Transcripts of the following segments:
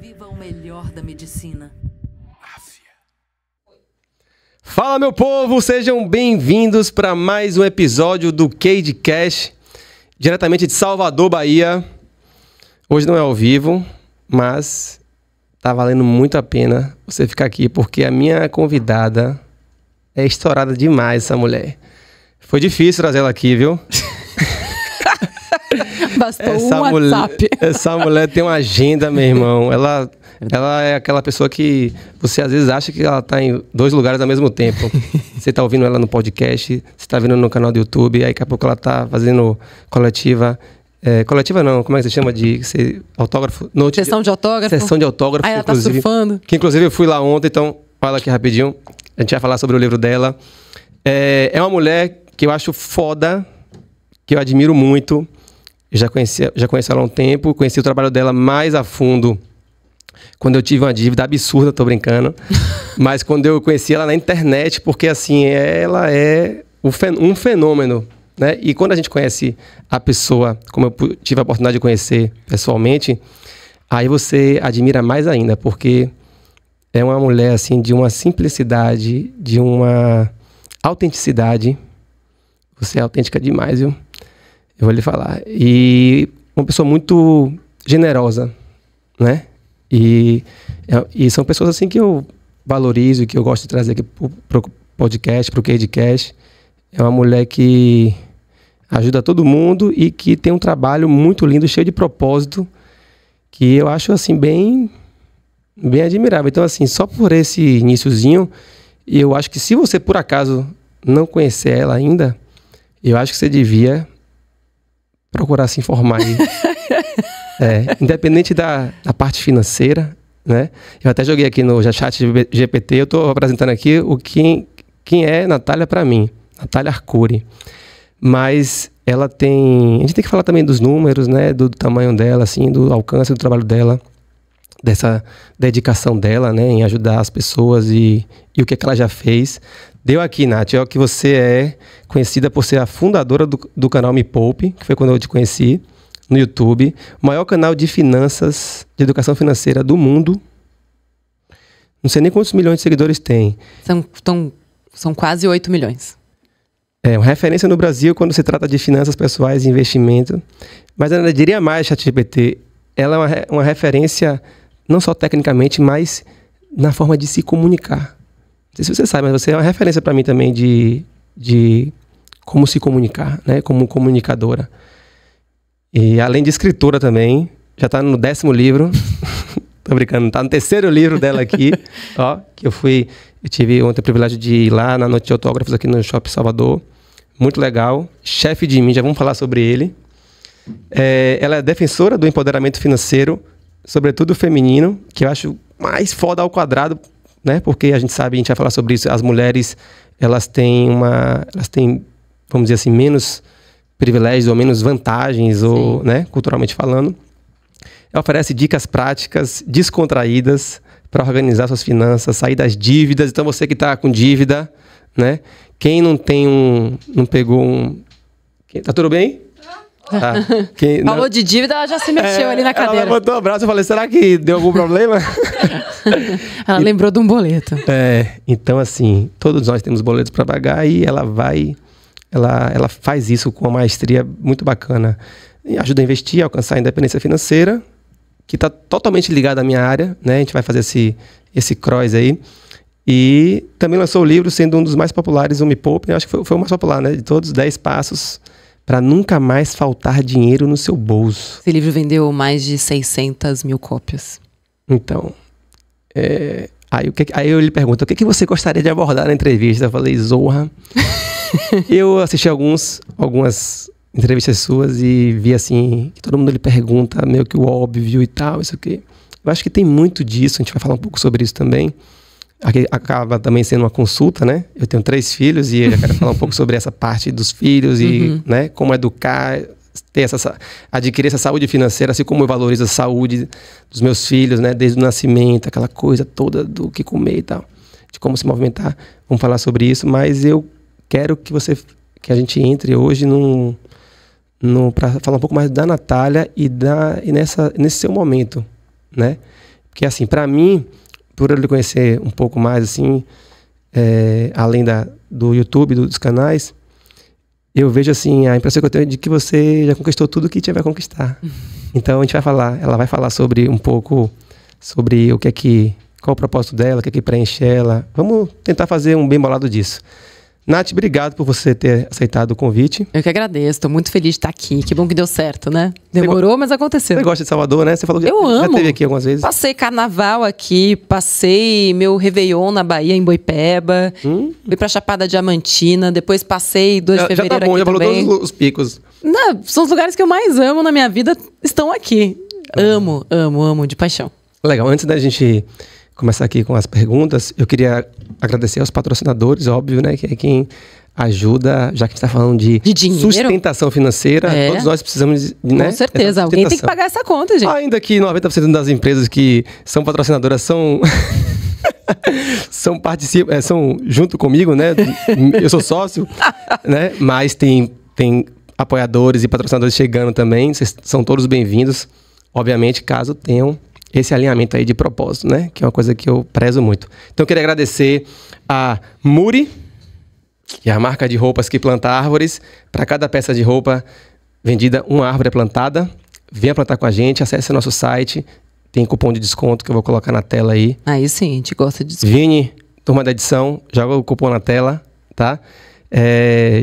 Viva o melhor da medicina. Fala, meu povo, sejam bem-vindos para mais um episódio do CageCast, diretamente de Salvador, Bahia. Hoje não é ao vivo, mas tá valendo muito a pena você ficar aqui, porque a minha convidada é estourada demais, essa mulher. Foi difícil trazer ela aqui, viu? Bastou um WhatsApp. Essa mulher tem uma agenda, meu irmão. Ela é aquela pessoa que você às vezes acha que ela tá em dois lugares ao mesmo tempo. Você tá ouvindo ela no podcast, você tá vendo no canal do YouTube, aí daqui a pouco ela tá fazendo coletiva. Coletiva não, como é que você chama de ser autógrafo? Sessão de autógrafo. Sessão de autógrafo. Aí ela tá surfando. Que inclusive eu fui lá ontem, então fala aqui rapidinho. A gente vai falar sobre o livro dela. É uma mulher que eu acho foda, que eu admiro muito. Já conheci ela há um tempo, conheci o trabalho dela mais a fundo quando eu tive uma dívida absurda, tô brincando. Mas quando eu conheci ela na internet, porque assim, ela é um fenômeno, né? E quando a gente conhece a pessoa, como eu tive a oportunidade de conhecer pessoalmente, aí você admira mais ainda, porque é uma mulher assim de uma simplicidade, de uma autenticidade. Você é autêntica demais, viu? Eu vou lhe falar. E uma pessoa muito generosa, né? E são pessoas assim que eu valorizo, que eu gosto de trazer aqui pro podcast, pro CageCast. É uma mulher que ajuda todo mundo e que tem um trabalho muito lindo, cheio de propósito, que eu acho assim bem admirável. Então assim, só por esse iniciozinho, eu acho que se você por acaso não conhecer ela ainda, eu acho que você devia procurar se informar aí. Independente da parte financeira, né? Eu até joguei aqui no chat GPT, eu estou apresentando aqui quem é Natália para mim, Natália Arcuri. Mas ela tem... A gente tem que falar também dos números, né? Do tamanho dela, assim, do alcance do trabalho dela, dessa dedicação dela, né? Em ajudar as pessoas e o que ela já fez. Deu aqui, Nath, que você é conhecida por ser a fundadora do canal Me Poupe, que foi quando eu te conheci, no YouTube. O maior canal de finanças, de educação financeira do mundo. Não sei nem quantos milhões de seguidores tem. São quase 8 milhões. É uma referência no Brasil quando se trata de finanças pessoais e investimento. Mas eu ainda diria mais, ChatGPT, ela é uma referência não só tecnicamente, mas na forma de se comunicar. Não sei se você sabe, mas você é uma referência para mim também de como se comunicar, né? Como comunicadora. E além de escritora também, já está no 10º livro. Tô brincando, tá no 3º livro dela aqui, ó, que eu tive ontem o privilégio de ir lá na Noite de Autógrafos aqui no Shopping Salvador. Muito legal. Chefe de mim, já vamos falar sobre ele. Ela é defensora do empoderamento financeiro, sobretudo feminino, que eu acho mais foda ao quadrado, né? Porque a gente sabe, a gente vai falar sobre isso, as mulheres, elas têm, vamos dizer assim, menos privilégios ou menos vantagens, ou, né, culturalmente falando. Ela oferece dicas práticas, descontraídas, para organizar suas finanças, sair das dívidas. Então você que está com dívida, né? Quem não pegou Tá tudo bem? Tá. Falou de dívida, ela já se mexeu ali na cadeira. Ela levantou o braço e falei, será que deu algum problema? Ela lembrou de um boleto. Então assim, todos nós temos boletos para pagar e ela faz isso com uma maestria muito bacana. E ajuda a investir, a alcançar a independência financeira, que está totalmente ligada à minha área, né? A gente vai fazer esse cross aí. E também lançou o livro, sendo um dos mais populares, o Me Poupe. Eu acho que foi o mais popular, né? De todos, 10 passos para nunca mais faltar dinheiro no seu bolso. Esse livro vendeu mais de 600 mil cópias. Então, aí eu lhe pergunto, o que você gostaria de abordar na entrevista? Eu falei, Zorra. Eu assisti algumas entrevistas suas e vi assim, que todo mundo lhe pergunta meio que o óbvio e tal, isso aqui. Eu acho que tem muito disso, a gente vai falar um pouco sobre isso também. Aqui acaba também sendo uma consulta, né? Eu tenho 3 filhos e eu já quero falar um pouco sobre essa parte dos filhos e, né, como educar, adquirir essa saúde financeira, assim como eu valorizo a saúde dos meus filhos, né? Desde o nascimento, aquela coisa toda do que comer e tal, de como se movimentar. Vamos falar sobre isso, mas eu quero que a gente entre hoje para falar um pouco mais da Natália e nesse seu momento, né? Porque, assim, para mim, por eu lhe conhecer um pouco mais, assim, além do YouTube, dos canais, eu vejo, assim, a impressão que eu tenho de que você já conquistou tudo que tinha a conquistar. Então, a gente vai falar, ela vai falar sobre um pouco, sobre qual o propósito dela, o que é que preenche ela. Vamos tentar fazer um bem bolado disso. Nath, obrigado por você ter aceitado o convite. Eu que agradeço, estou muito feliz de estar aqui. Que bom que deu certo, né? Demorou, mas aconteceu. Você gosta de Salvador, né? Você falou que eu já amo. esteve aqui algumas vezes. Passei carnaval aqui, passei meu Réveillon na Bahia, em Boipeba. Fui pra Chapada Diamantina, depois passei 2 de fevereiro já tá bom, aqui já falou também. todos os picos. Não, são os lugares que eu mais amo na minha vida, estão aqui. Amo, amo, amo, de paixão. Legal, antes da gente começar aqui com as perguntas, eu queria agradecer aos patrocinadores, óbvio, né? Que é quem ajuda, já que a gente está falando de dinheiro? Sustentação financeira, todos nós precisamos de, né? Com certeza, alguém tem que pagar essa conta, gente. Ainda que 90% das empresas que são patrocinadoras são são junto comigo, né? Eu sou sócio, né? Mas tem apoiadores e patrocinadores chegando também, vocês são todos bem-vindos, obviamente, caso tenham esse alinhamento aí de propósito, né? Que é uma coisa que eu prezo muito. Então, eu queria agradecer a Muri, que é a marca de roupas que planta árvores. Para cada peça de roupa vendida, uma árvore é plantada. Venha plantar com a gente, acesse nosso site. Tem cupom de desconto que eu vou colocar na tela aí. Aí sim, a gente gosta de desconto. Vini, turma da edição, joga o cupom na tela, tá?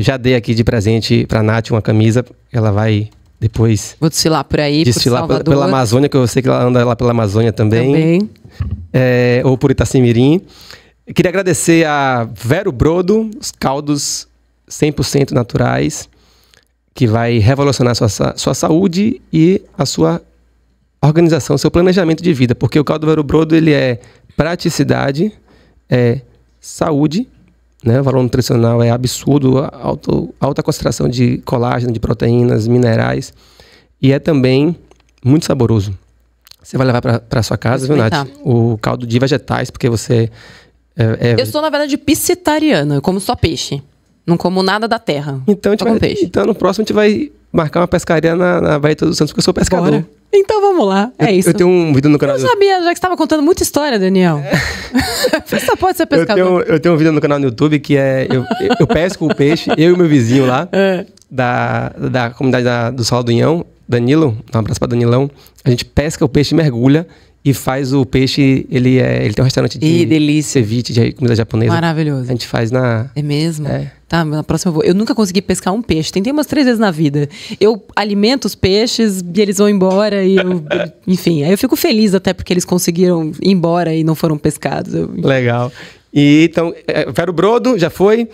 Já dei aqui de presente pra Nath uma camisa. Ela vai depois vou desfilar por aí, desfilar por Salvador. pela Amazônia, que eu sei que ela anda lá pela Amazônia também. Ou por Itacimirim. Queria agradecer a Vero Brodo, os caldos 100% naturais, que vai revolucionar a sua saúde e a sua organização, seu planejamento de vida. Porque o caldo Vero Brodo, ele é praticidade, é saúde, né? O valor nutricional é absurdo, alta concentração de colágeno, de proteínas, minerais. E é também muito saboroso. Você vai levar para sua casa, viu, Nath? O caldo de vegetais, porque você... Eu sou, na verdade, piscitariana. Eu como só peixe. Não como nada da terra. Então, no próximo a gente vai marcar uma pescaria na Baía dos Santos, porque eu sou pescador. Bora. Então vamos lá. É isso. Eu tenho um vídeo no canal... Eu sabia, já que você estava contando muita história, Daniel. Você só pode ser pescador. Eu tenho um vídeo no canal no YouTube que é... Eu pesco o peixe, eu e meu vizinho lá, da comunidade do Sal do Inhão, Danilo, um abraço pra Danilão. A gente pesca o peixe, mergulha e faz o peixe... Ele tem um restaurante de delícia. ceviche, de comida japonesa. Maravilhoso. A gente faz na... É mesmo? Tá, na próxima eu vou. Eu nunca consegui pescar um peixe. Tentei umas 3 vezes na vida. Eu alimento os peixes e eles vão embora e enfim, aí eu fico feliz até porque eles conseguiram ir embora e não foram pescados. Legal. E então, Vero Brodo, já foi.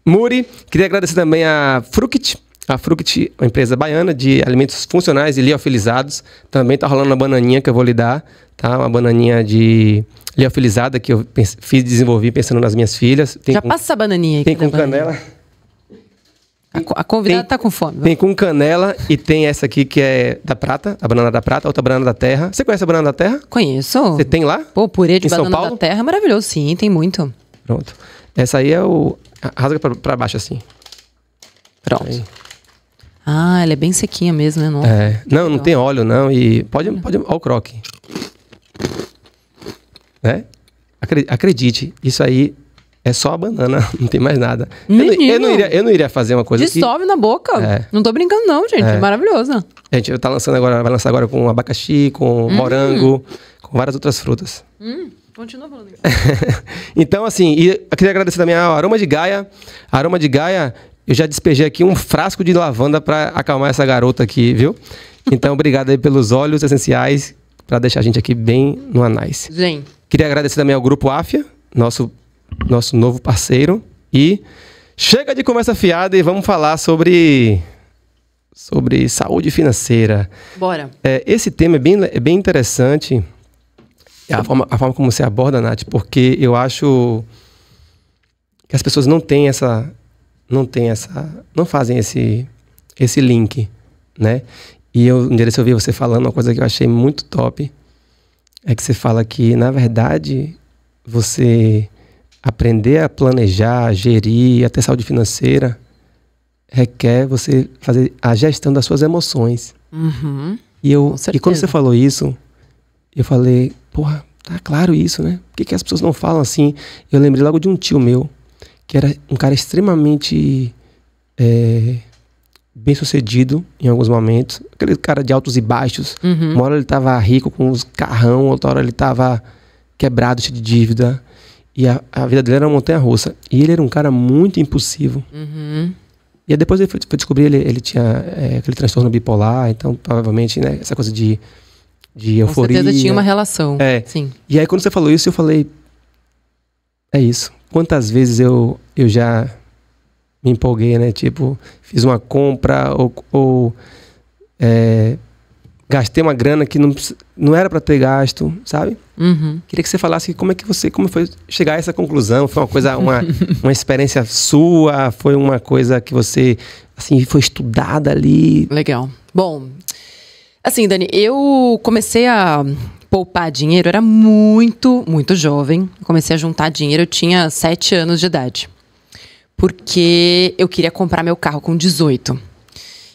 Muri, queria agradecer também a Fruct. A Fruct, uma empresa baiana de alimentos funcionais e liofilizados. Também tá rolando uma bananinha que eu vou lhe dar, tá? Uma bananinha de liofilizada que eu desenvolvi pensando nas minhas filhas. Já passa essa bananinha aí. Tem com canela. A convidada tá com fome. Tem com canela e tem essa aqui que é da prata, a banana da prata, outra banana da terra. Você conhece a banana da terra? Conheço. Você tem lá? Pô, purê de em São banana Paulo? da terra é maravilhoso. Sim, tem muito. Pronto. Essa aí é o... Rasga pra baixo assim. Pronto. Aí. Ah, ela é bem sequinha mesmo, né? Nossa. Não tem óleo, não. E pode ao croque. Né? Acredite, isso aí é só a banana, não tem mais nada. Eu não iria fazer uma coisa dissolve na boca. Não tô brincando não, gente. É maravilhoso. A gente vai lançar agora com abacaxi, com morango, com várias outras frutas. Continua falando isso. Então, assim, eu queria agradecer também ao Aroma de Gaia. A Aroma de Gaia, eu já despejei aqui um frasco de lavanda para acalmar essa garota aqui, viu? Então, obrigado aí pelos óleos essenciais para deixar a gente aqui bem no anais. Gente. Queria agradecer também ao Grupo Afia, nosso novo parceiro. E chega de conversa fiada e vamos falar sobre saúde financeira. Bora. Esse tema é bem interessante, a forma como você aborda, Nath, porque eu acho que as pessoas não fazem esse link, né? E um dia eu ouvi você falando uma coisa que eu achei muito top, é que você fala que, na verdade, você aprender a planejar, gerir, a ter saúde financeira, requer você fazer a gestão das suas emoções. Uhum. E quando você falou isso, Eu falei, porra, tá claro isso, né? Por que as pessoas não falam assim? Eu lembrei logo de um tio meu, que era um cara extremamente bem-sucedido em alguns momentos. Aquele cara de altos e baixos. Uma hora ele tava rico com uns carrão, outra hora ele tava quebrado, cheio de dívida. E a vida dele era uma montanha-russa. E ele era um cara muito impulsivo. E aí depois ele foi descobrir, ele tinha aquele transtorno bipolar, então provavelmente, né, essa coisa de euforia. Com certeza tinha uma relação. Sim. E aí quando você falou isso, eu falei, é isso. Quantas vezes eu já me empolguei, né? Tipo, fiz uma compra ou gastei uma grana que não era para ter gasto, sabe? Queria que você falasse como foi chegar a essa conclusão. Foi uma coisa, uma experiência sua? Foi uma coisa que você, assim, foi estudada ali? Legal. Bom, assim, Dani, eu comecei a poupar dinheiro, eu era muito, muito jovem. Eu comecei a juntar dinheiro, eu tinha 7 anos de idade. Porque eu queria comprar meu carro com 18.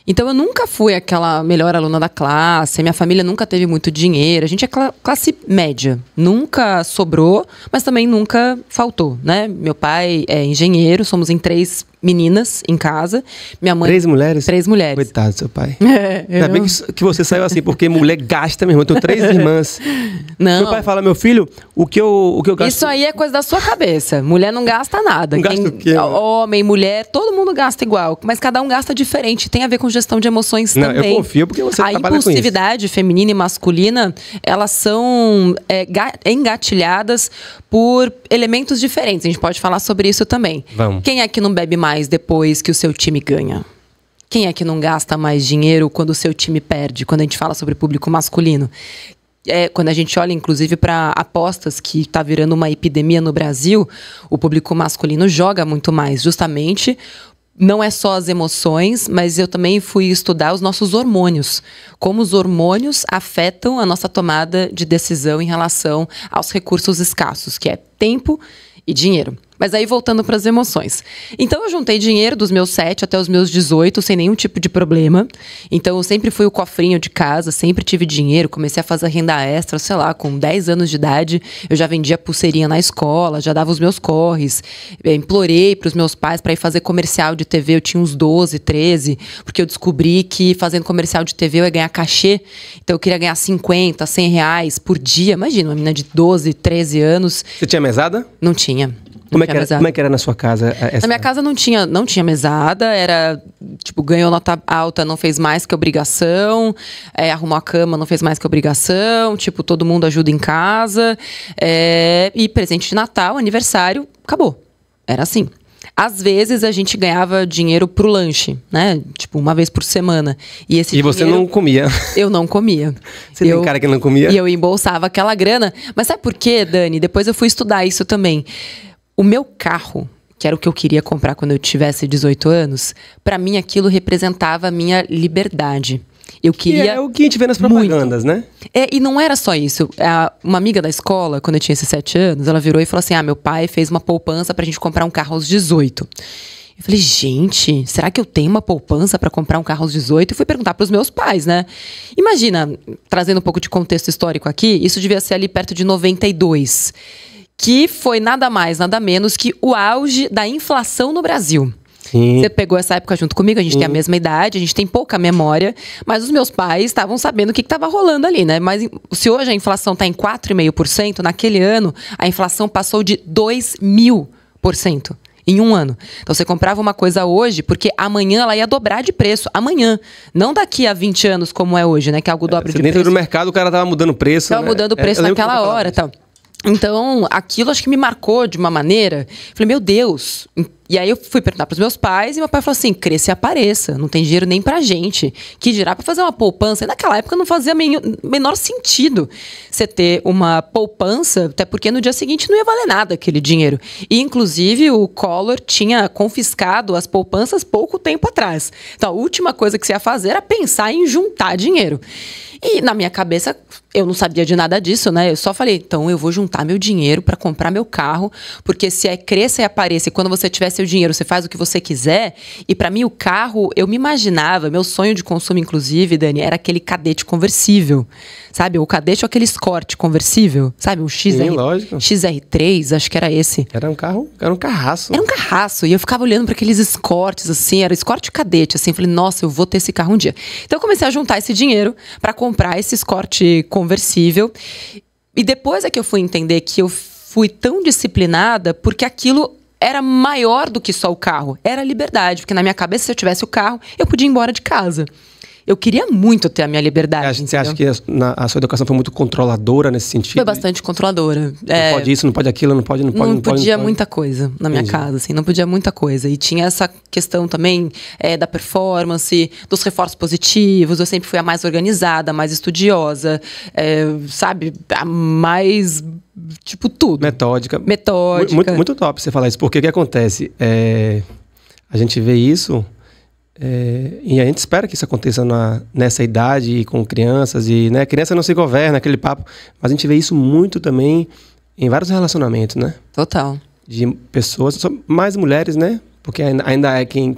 Então, eu nunca fui aquela melhor aluna da classe, minha família nunca teve muito dinheiro, a gente é classe média. Nunca sobrou, mas também nunca faltou, né? Meu pai é engenheiro, somos em 3 meninas em casa. Minha mãe... 3 mulheres? 3 mulheres. Coitado do seu pai. Ainda bem que você saiu assim, porque mulher gasta mesmo. Eu tenho 3 irmãs. Não. Meu pai fala, meu filho, o que eu gasto... Isso aí é coisa da sua cabeça. Mulher não gasta nada. Não gasta o quê? Homem, mulher, todo mundo gasta igual. Mas cada um gasta diferente. Tem a ver com gestão de emoções também. Eu confio porque você trabalha com isso. A impulsividade feminina e masculina, elas são engatilhadas por elementos diferentes. A gente pode falar sobre isso também. Vamos. Quem é que não bebe mais depois que o seu time ganha? Quem é que não gasta mais dinheiro quando o seu time perde? Quando a gente fala sobre público masculino. Quando a gente olha, inclusive, para apostas, que está virando uma epidemia no Brasil, o público masculino joga muito mais, justamente. Não é só as emoções, mas eu também fui estudar os nossos hormônios. Como os hormônios afetam a nossa tomada de decisão em relação aos recursos escassos, que é tempo e dinheiro. Mas aí, voltando para as emoções. Então, eu juntei dinheiro dos meus 7 até os meus 18, sem nenhum tipo de problema. Então, eu sempre fui o cofrinho de casa, sempre tive dinheiro. Comecei a fazer renda extra, sei lá, com 10 anos de idade. Eu já vendia pulseirinha na escola, já dava os meus corres. Implorei para os meus pais para ir fazer comercial de TV. Eu tinha uns 12, 13, porque eu descobri que fazendo comercial de TV eu ia ganhar cachê. Então, eu queria ganhar 50, 100 reais por dia. Imagina, uma menina de 12, 13 anos. Você tinha mesada? Não tinha. Como é que era na sua casa? Na minha casa não tinha mesada, era, tipo, ganhou nota alta, não fez mais que obrigação, arrumou a cama, não fez mais que obrigação, tipo, todo mundo ajuda em casa, e presente de Natal, aniversário, acabou. Era assim. Às vezes a gente ganhava dinheiro pro lanche, né? Tipo, uma vez por semana. E você não comia? Eu não comia. Você tem cara que não comia? E eu embolsava aquela grana. Mas sabe por quê, Dani? Depois eu fui estudar isso também. O meu carro, que era o que eu queria comprar quando eu tivesse 18 anos, para mim aquilo representava a minha liberdade. Eu queria. E é o que a gente vê nas propagandas, muito, né? E não era só isso. Uma amiga da escola, quando eu tinha esses 7 anos, ela virou e falou assim: meu pai fez uma poupança pra gente comprar um carro aos 18. Eu falei, gente, será que eu tenho uma poupança para comprar um carro aos 18? E fui perguntar para os meus pais, né? Imagina, trazendo um pouco de contexto histórico aqui, isso devia ser ali perto de 92. Que foi nada mais, nada menos que o auge da inflação no Brasil. Sim. Você pegou essa época junto comigo, a gente tem a mesma idade, a gente tem pouca memória, mas os meus pais estavam sabendo o que estava rolando ali, né? Mas se hoje a inflação está em 4,5%, naquele ano a inflação passou de 2.000% em um ano. Então você comprava uma coisa hoje, porque amanhã ela ia dobrar de preço. Amanhã. Não daqui a 20 anos como é hoje, né? Que algo dobra de preço. Dentro do mercado o cara tava mudando o preço, Tava mudando o preço naquela hora e tal. Então, aquilo acho que me marcou de uma maneira. Falei, meu Deus. E aí eu fui perguntar para os meus pais e meu pai falou assim, cresça e apareça, não tem dinheiro nem pra gente. Que dirá para fazer uma poupança. E naquela época não fazia menor sentido você ter uma poupança, até porque no dia seguinte não ia valer nada aquele dinheiro. E, inclusive, o Collor tinha confiscado as poupanças pouco tempo atrás. Então, a última coisa que você ia fazer era pensar em juntar dinheiro. E na minha cabeça, eu não sabia de nada disso, né? Eu só falei, então eu vou juntar meu dinheiro para comprar meu carro, porque se é cresça e apareça, e quando você tivesse seu dinheiro, você faz o que você quiser. E pra mim, o carro, eu me imaginava, meu sonho de consumo, inclusive, Dani, era aquele Cadete conversível. Sabe? O Cadete ou aquele Escort conversível. Sabe? Um lógico. XR3, acho que era esse. Era um carraço. Era um carraço. E eu ficava olhando para aqueles Escorts, assim, era Escort Cadete, assim. Falei, nossa, eu vou ter esse carro um dia. Então eu comecei a juntar esse dinheiro para comprar esse Escort conversível. E depois é que eu fui entender que eu fui tão disciplinada porque aquilo era maior do que só o carro. Era a liberdade. Porque na minha cabeça, se eu tivesse o carro, eu podia ir embora de casa. Eu queria muito ter a minha liberdade. Você acha que a sua educação foi muito controladora nesse sentido? Foi bastante controladora. Não pode isso, não pode aquilo, não pode... Não podia muita coisa na minha casa, assim. Não podia muita coisa. E tinha essa questão também da performance, dos reforços positivos. Eu sempre fui a mais organizada, a mais estudiosa. Sabe? A mais... Tipo, tudo. Metódica. Muito top você falar isso. Porque o que acontece? A gente vê isso... e a gente espera que isso aconteça nessa idade e com crianças e, né, criança não se governa, aquele papo, mas a gente vê isso muito também em vários relacionamentos, né? Total. De pessoas, mais mulheres, né? Porque ainda é quem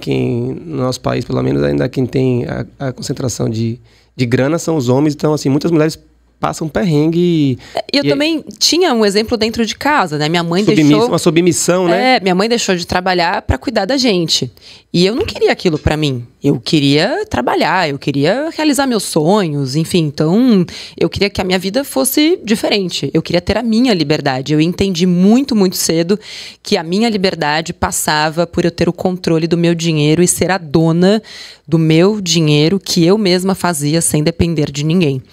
no nosso país, pelo menos, ainda quem tem a concentração de grana são os homens, então assim, muitas mulheres passam perrengue. E eu também tinha um exemplo dentro de casa, né? Minha mãe deixou... Uma submissão, né? Minha mãe deixou de trabalhar para cuidar da gente. E eu não queria aquilo para mim. Eu queria trabalhar, eu queria realizar meus sonhos, enfim. Então, eu queria que a minha vida fosse diferente. Eu queria ter a minha liberdade. Eu entendi muito, muito cedo que a minha liberdade passava por eu ter o controle do meu dinheiro e ser a dona do meu dinheiro que eu mesma fazia sem depender de ninguém.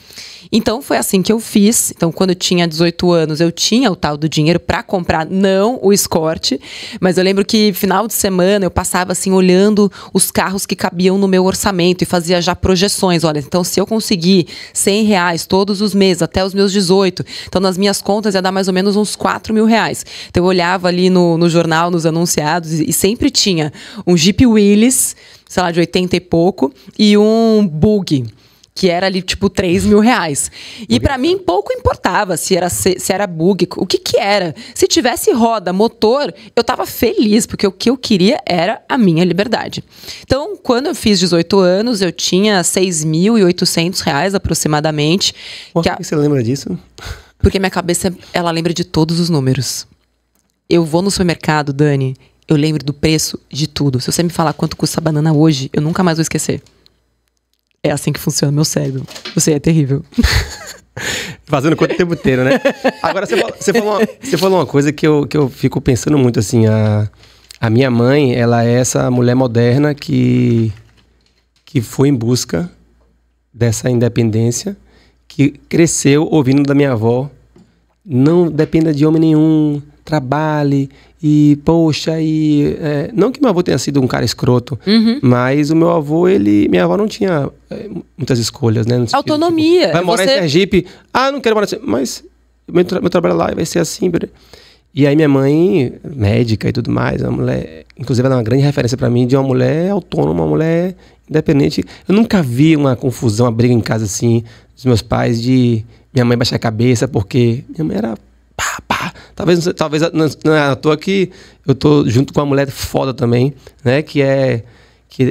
Então, foi assim que eu fiz. Então, quando eu tinha 18 anos, eu tinha o tal do dinheiro para comprar, não o Escort. Mas eu lembro que, final de semana, eu passava assim, olhando os carros que cabiam no meu orçamento e fazia já projeções. Olha, então, se eu conseguir R$100 todos os meses, até os meus 18, então, nas minhas contas, ia dar mais ou menos uns R$4.000. Então, eu olhava ali no jornal, nos anunciados, e sempre tinha um Jeep Willys, sei lá, de 80 e pouco, e um Bug, que era ali, tipo, R$3.000. E pra mim, pouco importava se era bug, o que era. Se tivesse roda, motor, eu tava feliz, porque o que eu queria era a minha liberdade. Então, quando eu fiz 18 anos, eu tinha R$6.800 aproximadamente. Por que você lembra disso? Porque minha cabeça, ela lembra de todos os números. Eu vou no supermercado, Dani, eu lembro do preço de tudo. Se você me falar quanto custa a banana hoje, eu nunca mais vou esquecer. É assim que funciona o meu cérebro. Você é terrível. Fazendo conta o tempo inteiro, né? Agora, você falou uma coisa que eu fico pensando muito, assim. A minha mãe, ela é essa mulher moderna que foi em busca dessa independência, que cresceu ouvindo da minha avó: não dependa de homem nenhum, trabalhe. E, poxa, não que meu avô tenha sido um cara escroto, mas o meu avô, minha avó não tinha muitas escolhas, né? Autonomia. Tipo, vai morar em Sergipe, não quero morar em Sergipe, mas meu trabalho lá vai ser assim. E aí minha mãe, médica e tudo mais, uma mulher, inclusive ela é uma grande referência pra mim, de uma mulher autônoma, uma mulher independente. Eu nunca vi uma confusão, uma briga em casa assim, dos meus pais, de minha mãe baixar a cabeça, porque minha mãe era... Talvez não é à toa que eu tô junto com uma mulher foda também, né? Que é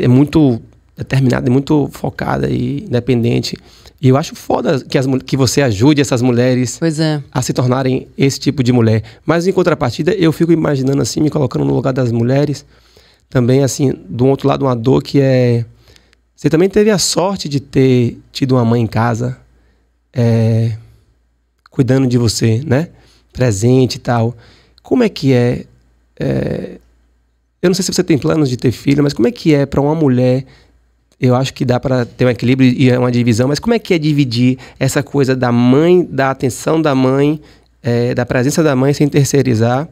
muito determinada e muito focada e independente. E eu acho foda que você ajude essas mulheres a se tornarem esse tipo de mulher. Mas em contrapartida, eu fico imaginando assim, me colocando no lugar das mulheres, também assim, do outro lado, uma dor que é... Você também teve a sorte de ter tido uma mãe em casa, cuidando de você, né? Presente e tal. Como é que eu não sei se você tem planos de ter filho, mas como é que é para uma mulher? Eu acho que dá para ter um equilíbrio e uma divisão, mas como é que é dividir essa coisa da mãe, da atenção da mãe, da presença da mãe sem terceirizar,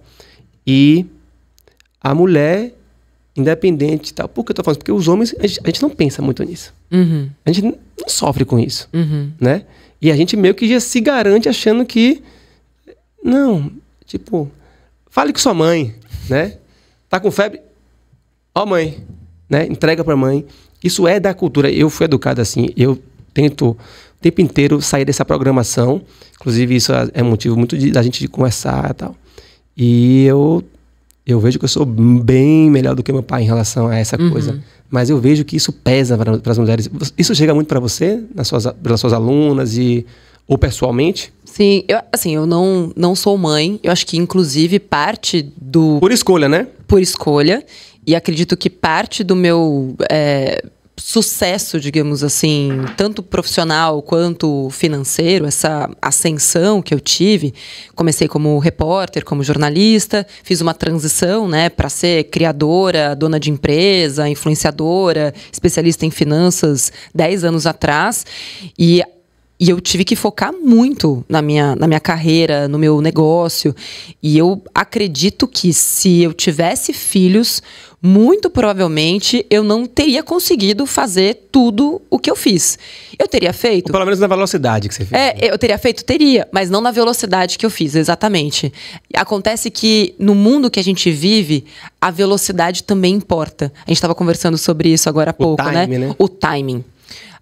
e a mulher independente e tal? Por que eu tô falando? Porque os homens, a gente não pensa muito nisso. A gente não sofre com isso, né? E a gente meio que já se garante achando que não, tipo, fale com sua mãe, né? Tá com febre? Ó, mãe, né? Entrega pra mãe. Isso é da cultura. Eu fui educado assim. Eu tento o tempo inteiro sair dessa programação. Inclusive, isso é motivo muito da gente de conversar e tal. E Eu vejo que eu sou bem melhor do que meu pai em relação a essa coisa. Mas eu vejo que isso pesa para as mulheres. Isso chega muito para você, pelas suas alunas ou pessoalmente? Sim, eu não sou mãe. Eu acho que, inclusive, parte do... Por escolha, né? Por escolha. E acredito que parte do meu sucesso, digamos assim, tanto profissional quanto financeiro, essa ascensão que eu tive, comecei como repórter, como jornalista, fiz uma transição, né, para ser criadora, dona de empresa, influenciadora, especialista em finanças 10 anos atrás. E eu tive que focar muito na minha carreira, no meu negócio. E eu acredito que se eu tivesse filhos, muito provavelmente eu não teria conseguido fazer tudo o que eu fiz. Eu teria feito... Ou pelo menos na velocidade que você fez. Eu teria feito? Teria, mas não na velocidade que eu fiz, exatamente. Acontece que no mundo que a gente vive, a velocidade também importa. A gente estava conversando sobre isso agora há pouco, né? O timing.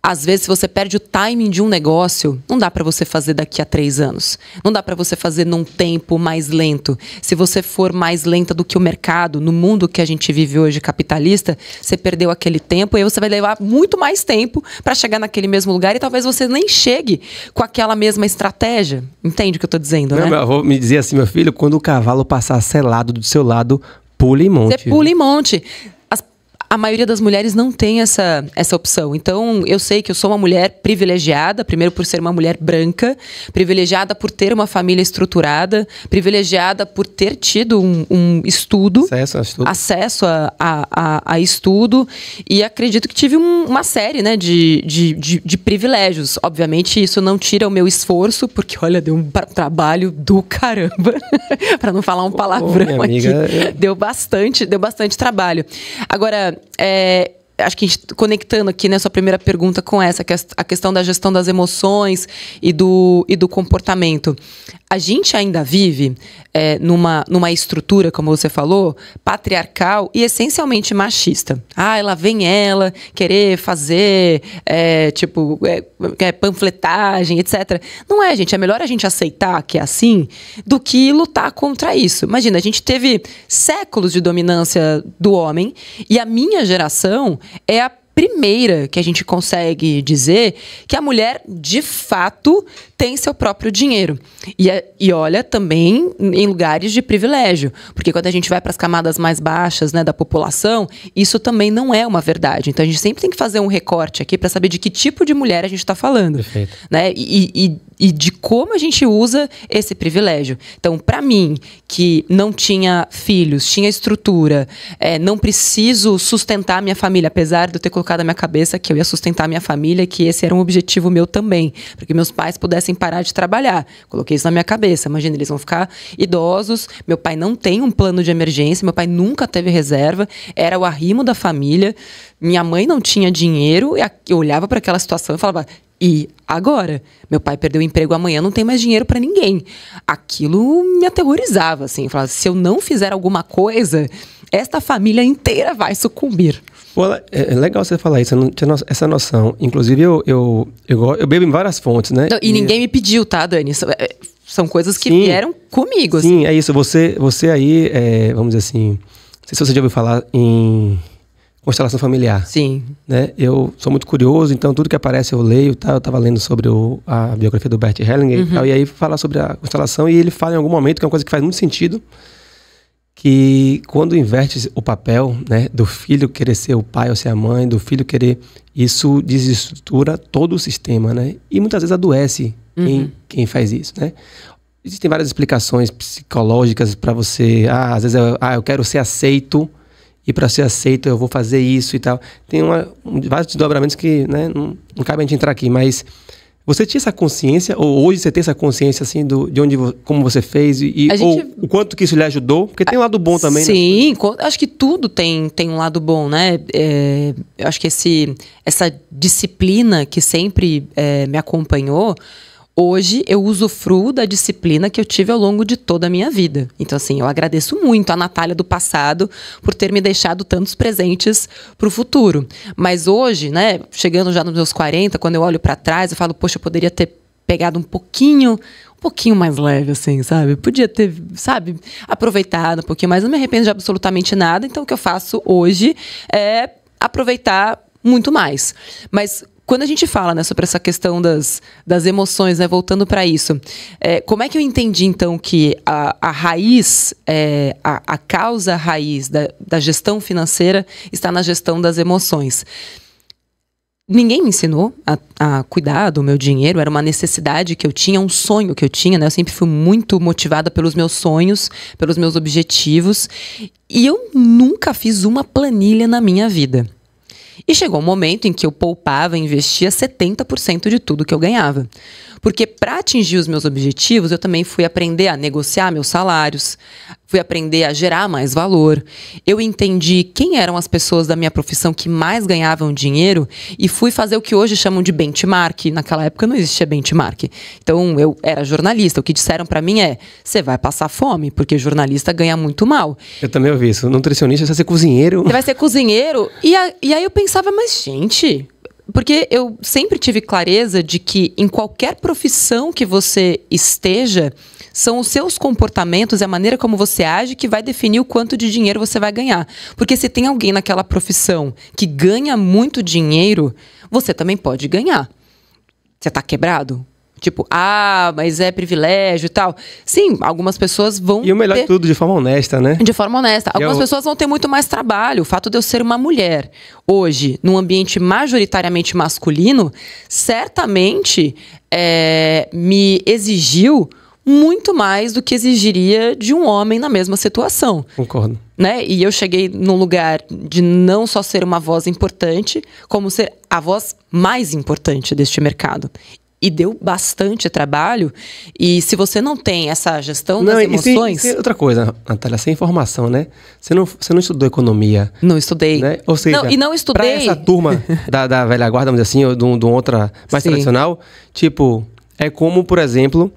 Às vezes, se você perde o timing de um negócio, não dá para você fazer daqui a 3 anos. Não dá para você fazer num tempo mais lento. Se você for mais lenta do que o mercado, no mundo que a gente vive hoje capitalista, você perdeu aquele tempo e aí você vai levar muito mais tempo para chegar naquele mesmo lugar e talvez você nem chegue com aquela mesma estratégia. Entende o que eu tô dizendo, né? Meu avô me dizia assim, meu filho, quando o cavalo passar selado do seu lado, pule em monte. Você pula em monte. A maioria das mulheres não tem essa opção. Então, eu sei que eu sou uma mulher privilegiada, primeiro por ser uma mulher branca, privilegiada por ter uma família estruturada, privilegiada por ter tido um estudo, acesso a estudo, e acredito que tive uma série, né, de privilégios. Obviamente, isso não tira o meu esforço, porque, olha, deu um trabalho do caramba, para não falar um palavrão aqui. Deu bastante trabalho. Agora, acho que a gente, conectando aqui, né, sua primeira pergunta com essa, que é a questão da gestão das emoções e do comportamento. A gente ainda vive numa estrutura, como você falou, patriarcal e essencialmente machista. Lá vem ela querer fazer, panfletagem, etc. Não é, gente. É melhor a gente aceitar que é assim do que lutar contra isso. Imagina, a gente teve séculos de dominância do homem e a minha geração é a primeira que a gente consegue dizer que a mulher, de fato, tem seu próprio dinheiro. E olha, também em lugares de privilégio. Porque quando a gente vai para as camadas mais baixas, né, da população, isso também não é uma verdade. Então, a gente sempre tem que fazer um recorte aqui para saber de que tipo de mulher a gente está falando. Perfeito. Né? E de como a gente usa esse privilégio. Então, para mim, que não tinha filhos, tinha estrutura, não preciso sustentar a minha família, apesar de eu ter colocado na minha cabeça que eu ia sustentar a minha família, que esse era um objetivo meu também, para que meus pais pudessem parar de trabalhar. Coloquei isso na minha cabeça. Imagina, eles vão ficar idosos, meu pai não tem um plano de emergência, meu pai nunca teve reserva, era o arrimo da família, minha mãe não tinha dinheiro, e eu olhava para aquela situação e falava... E agora? Meu pai perdeu o emprego amanhã, não tem mais dinheiro para ninguém. Aquilo me aterrorizava, assim. Falava, se eu não fizer alguma coisa, esta família inteira vai sucumbir. Pô, é legal você falar isso, eu não tinha essa noção. Inclusive, eu bebo em várias fontes, né? E ninguém me pediu, tá, Dani? São coisas que vieram comigo. Sim, assim. É isso. Você aí, vamos dizer assim... Não sei se você já ouviu falar em... constelação familiar. Sim. Né? Eu sou muito curioso, então tudo que aparece eu leio. Tá? Eu estava lendo sobre a biografia do Bert Hellinger e tal, e aí fala sobre a constelação e ele fala em algum momento, que é uma coisa que faz muito sentido, que quando inverte o papel, né, do filho querer ser o pai ou ser a mãe, do filho querer... Isso desestrutura todo o sistema, né? E muitas vezes adoece quem faz isso, né? Existem várias explicações psicológicas para você... às vezes eu quero ser aceito... E para ser aceito, eu vou fazer isso e tal. Tem vários desdobramentos que, né, não cabe a gente entrar aqui. Mas você tinha essa consciência, ou hoje você tem essa consciência, assim, de onde, como você fez, ou o quanto que isso lhe ajudou? Porque tem um lado bom também, sim, né? Sim, acho que tudo tem um lado bom, né? Eu acho que essa disciplina que sempre me acompanhou... Hoje, eu usufruo da disciplina que eu tive ao longo de toda a minha vida. Então, assim, eu agradeço muito a Natália do passado por ter me deixado tantos presentes para o futuro. Mas hoje, né, chegando já nos meus 40, quando eu olho para trás, eu falo, poxa, eu poderia ter pegado um pouquinho pouquinho mais leve, assim, sabe? Podia ter, sabe, aproveitado um pouquinho mais. Não me arrependo de absolutamente nada. Então, o que eu faço hoje é aproveitar muito mais. Mas quando a gente fala, né, sobre essa questão das emoções, né, voltando para isso, como é que eu entendi, então, que a raiz, a causa raiz da gestão financeira está na gestão das emoções? Ninguém me ensinou a cuidar do meu dinheiro, era uma necessidade que eu tinha, um sonho que eu tinha, né? Eu sempre fui muito motivada pelos meus sonhos, pelos meus objetivos, e eu nunca fiz uma planilha na minha vida. E chegou um momento em que eu poupava e investia 70% de tudo que eu ganhava. Porque para atingir os meus objetivos, eu também fui aprender a negociar meus salários, fui aprender a gerar mais valor. Eu entendi quem eram as pessoas da minha profissão que mais ganhavam dinheiro e fui fazer o que hoje chamam de benchmark. Naquela época não existia benchmark. Então, eu era jornalista. O que disseram para mim você vai passar fome, porque jornalista ganha muito mal. Eu também ouvi isso. Nutricionista, você vai ser cozinheiro. Você vai ser cozinheiro. E aí eu pensava, mas gente... Porque eu sempre tive clareza de que em qualquer profissão que você esteja, são os seus comportamentos e a maneira como você age que vai definir o quanto de dinheiro você vai ganhar. Porque se tem alguém naquela profissão que ganha muito dinheiro, você também pode ganhar. Você tá quebrado? Tipo, mas é privilégio e tal. Sim, algumas pessoas vão E o melhor de tudo, de forma honesta, né? De forma honesta. Algumas pessoas vão ter muito mais trabalho. O fato de eu ser uma mulher hoje, num ambiente majoritariamente masculino, certamente me exigiu muito mais do que exigiria de um homem na mesma situação. Concordo. Né? E eu cheguei num lugar de não só ser uma voz importante, como ser a voz mais importante deste mercado. E deu bastante trabalho. E se você não tem essa gestão das emoções... E outra coisa, Natália, sem informação, né? Você não estudou economia. Não estudei. Né? Ou seja, não estudei. Pra essa turma da velha guarda, vamos dizer assim, ou de outra mais Sim. tradicional, tipo, é como, por exemplo,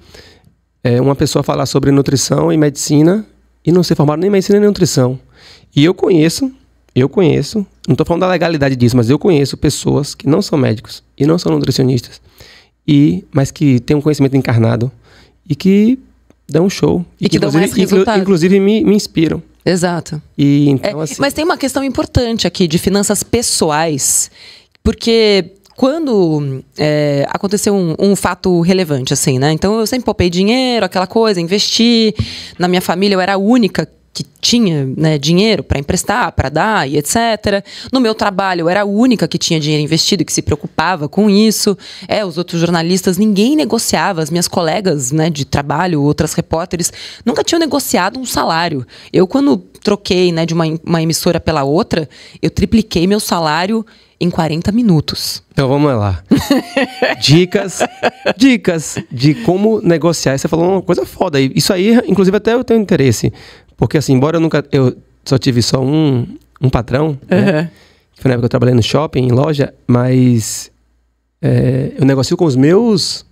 uma pessoa falar sobre nutrição e medicina e não ser formado nem em medicina nem em nutrição. E eu conheço, não estou falando da legalidade disso, mas eu conheço pessoas que não são médicos e não são nutricionistas, mas que têm um conhecimento encarnado e que dão um show. E que dão mais resultado. Inclusive me inspiram. Exato. E, então, assim... Mas tem uma questão importante aqui de finanças pessoais, porque quando aconteceu um fato relevante, assim, né? Então eu sempre poupei dinheiro, aquela coisa, investi. Na minha família eu era a única que tinha, né, dinheiro para emprestar, para dar e etc. No meu trabalho, eu era a única que tinha dinheiro investido e que se preocupava com isso. Os outros jornalistas, ninguém negociava. As minhas colegas, né, de trabalho, outras repórteres, nunca tinham negociado um salário. Eu, quando troquei, né, de uma emissora pela outra, eu tripliquei meu salário em 40 minutos. Então vamos lá. Dicas de como negociar. Você falou uma coisa foda. Isso aí, inclusive, até eu tenho interesse. Porque, assim, embora eu só tive só um patrão, né? Foi na época que eu trabalhei no shopping, em loja, mas eu negocio com os meus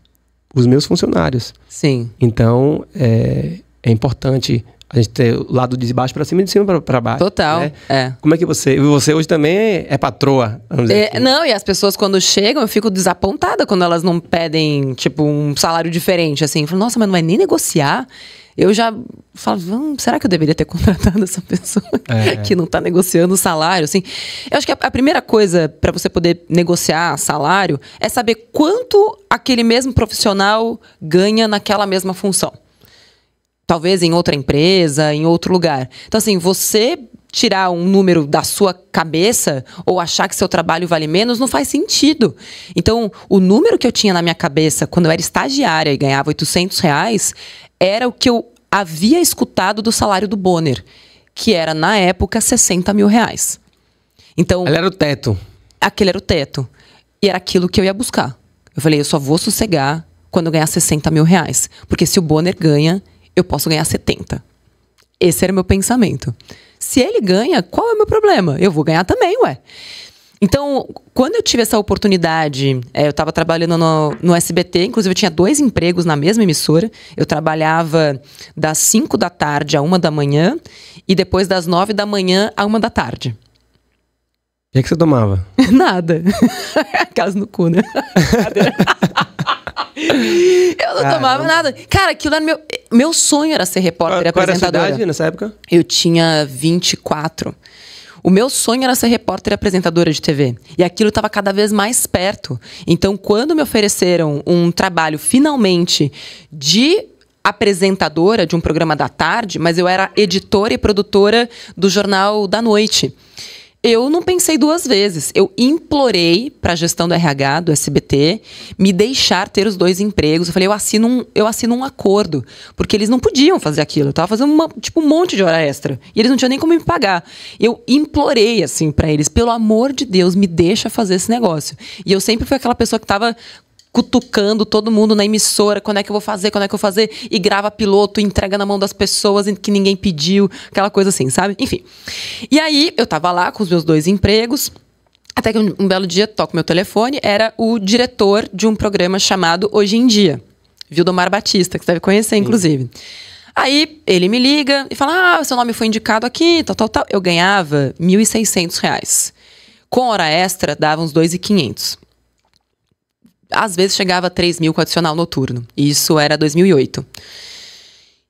funcionários. Sim. Então, é importante a gente ter o lado de baixo para cima e de cima para baixo. Total, né? Como é que você hoje também é patroa? Vamos dizer assim. Não, e as pessoas quando chegam, eu fico desapontada quando elas não pedem, tipo, um salário diferente, assim. Eu falo, nossa, mas não vai nem negociar? Eu já falo, será que eu deveria ter contratado essa pessoa que não está negociando o salário? Assim, eu acho que a primeira coisa para você poder negociar salário é saber quanto aquele mesmo profissional ganha naquela mesma função. Talvez em outra empresa, em outro lugar. Então, assim, você tirar um número da sua cabeça ou achar que seu trabalho vale menos não faz sentido. Então, o número que eu tinha na minha cabeça quando eu era estagiária e ganhava R$800 era o que eu havia escutado do salário do Bonner, que era, na época, R$60 mil. Então, ele era o teto. Aquele era o teto. E era aquilo que eu ia buscar. Eu falei, eu só vou sossegar quando eu ganhar R$60 mil. Porque se o Bonner ganha, eu posso ganhar 70. Esse era o meu pensamento. Se ele ganha, qual é o meu problema? Eu vou ganhar também, ué. Então, quando eu tive essa oportunidade, eu estava trabalhando no SBT, inclusive eu tinha 2 empregos na mesma emissora. Eu trabalhava das 5 da tarde à 1 da manhã e depois das 9 da manhã à 1 da tarde. O que você tomava? Nada. Caso no cu, né? Eu não tomava nada. Cara, aquilo era meu sonho era ser repórter e Qual era a sua apresentadora. idade nessa época? Eu tinha 24. O meu sonho era ser repórter e apresentadora de TV. E aquilo estava cada vez mais perto. Então, quando me ofereceram um trabalho, finalmente, de apresentadora de um programa da tarde, mas eu era editora e produtora do Jornal da Noite, eu não pensei duas vezes. Eu implorei para a gestão do RH, do SBT, me deixar ter os 2 empregos. Eu falei, eu assino um acordo. Porque eles não podiam fazer aquilo. Eu estava fazendo um monte de hora extra. E eles não tinham nem como me pagar. Eu implorei, assim, para eles, pelo amor de Deus, me deixa fazer esse negócio. E eu sempre fui aquela pessoa que estava cutucando todo mundo na emissora, quando é que eu vou fazer, e grava piloto, entrega na mão das pessoas que ninguém pediu, aquela coisa assim, sabe? Enfim. E aí, eu tava lá com os meus 2 empregos, até que um belo dia, toco meu telefone, era o diretor de um programa chamado Hoje em Dia, Vildomar Batista, que você deve conhecer, inclusive. Aí, ele me liga e fala, seu nome foi indicado aqui, tal. Eu ganhava R$ 1.600. Com hora extra, dava uns 2.500. Às vezes chegava a 3.000 com adicional noturno. Isso era 2008.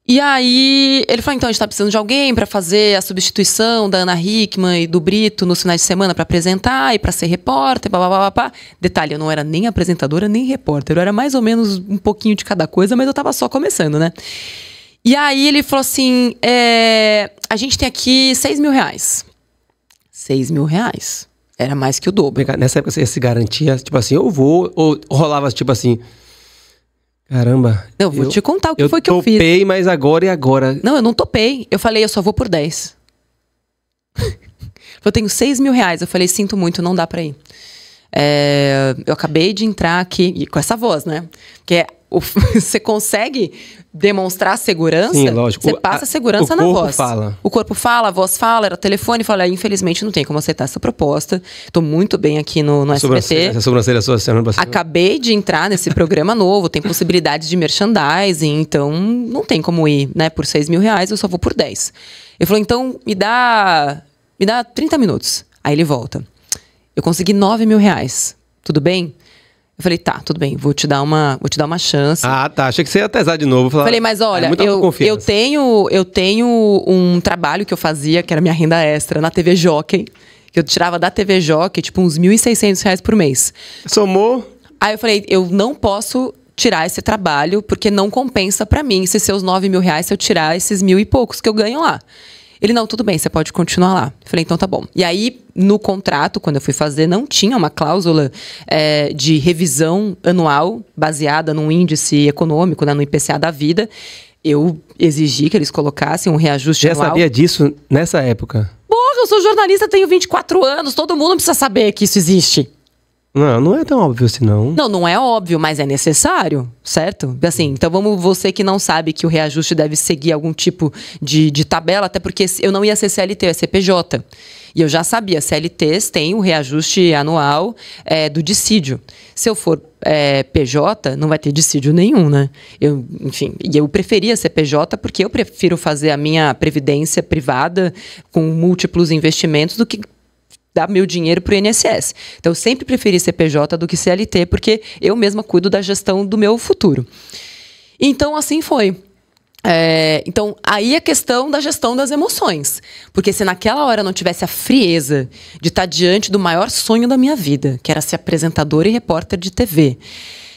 E aí, ele falou, então, a gente tá precisando de alguém para fazer a substituição da Ana Hickman e do Brito nos finais de semana para apresentar e para ser repórter, blá. Detalhe, eu não era nem apresentadora, nem repórter. Eu era mais ou menos um pouquinho de cada coisa, mas eu tava só começando, né? E aí, ele falou assim, a gente tem aqui R$6.000. R$6.000. Era mais que o dobro. Nessa época você se garantia, tipo assim, eu vou, ou rolava tipo assim, caramba. Não, vou te contar o que foi que eu fiz. Eu topei, mas agora e agora? Não, eu não topei. Eu falei, eu só vou por 10. Eu tenho R$6.000. Eu falei, sinto muito, não dá pra ir. Eu acabei de entrar aqui, e com essa voz, né? Porque você consegue demonstrar segurança, sim, lógico. Você passa segurança na voz. Fala. O corpo fala, a voz fala, era o telefone, fala, infelizmente não tem como aceitar essa proposta. Tô muito bem aqui no SBT. Essa sobrancelha sua, acabei de entrar nesse programa novo, tem possibilidades de merchandising, então não tem como ir, né? Por R$6.000, eu só vou por 10. Ele falou, então me dá 30 minutos. Aí ele volta. Eu consegui R$9.000. Tudo bem? Eu falei, tá, tudo bem, vou te dar uma chance. Ah, tá. Achei que você ia tesar de novo. Falei, mas olha, eu tenho um trabalho que eu fazia, que era minha renda extra, na TV Jockey, que eu tirava da TV Jockey, tipo, uns R$1.600 por mês. Somou? Aí eu falei, eu não posso tirar esse trabalho, porque não compensa pra mim, se seus R$9.000, se eu tirar esses 1.000 e poucos que eu ganho lá. Ele, não, tudo bem, você pode continuar lá. Eu falei, então tá bom. E aí, no contrato, quando eu fui fazer, não tinha uma cláusula de revisão anual baseada num índice econômico, né, no IPCA da vida. Eu exigi que eles colocassem um reajuste anual. Já sabia disso nessa época? Porra, eu sou jornalista, tenho 24 anos, todo mundo precisa saber que isso existe. Não é tão óbvio assim, não. Não é óbvio, mas é necessário, certo? Assim, então você que não sabe que o reajuste deve seguir algum tipo de tabela, até porque eu não ia ser CLT, eu ia ser PJ. E eu já sabia, CLTs tem o reajuste anual do dissídio. Se eu for PJ, não vai ter dissídio nenhum, né? Enfim, e eu preferia ser PJ porque eu prefiro fazer a minha previdência privada com múltiplos investimentos do que dar meu dinheiro para o INSS. Então, eu sempre preferi ser PJ do que CLT, porque eu mesma cuido da gestão do meu futuro. Então, assim foi. Então, aí a questão da gestão das emoções. Porque se naquela hora eu não tivesse a frieza de estar diante do maior sonho da minha vida, que era ser apresentadora e repórter de TV.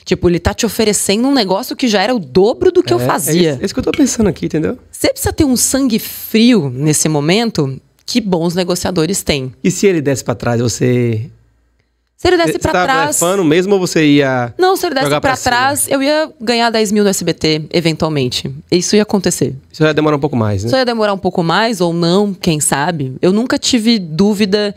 Tipo, ele tá te oferecendo um negócio que já era o dobro do que eu fazia. É isso que eu tô pensando aqui, entendeu? Você precisa ter um sangue frio nesse momento. Que bons negociadores têm. E se ele desse pra trás, você... Se ele desse pra trás... Você tava blefando mesmo ou você ia... Não, se ele desse pra trás, eu ia ganhar 10 mil no SBT, eventualmente. Isso ia acontecer. Isso ia demorar um pouco mais, né? Isso ia demorar um pouco mais ou não, quem sabe. Eu nunca tive dúvida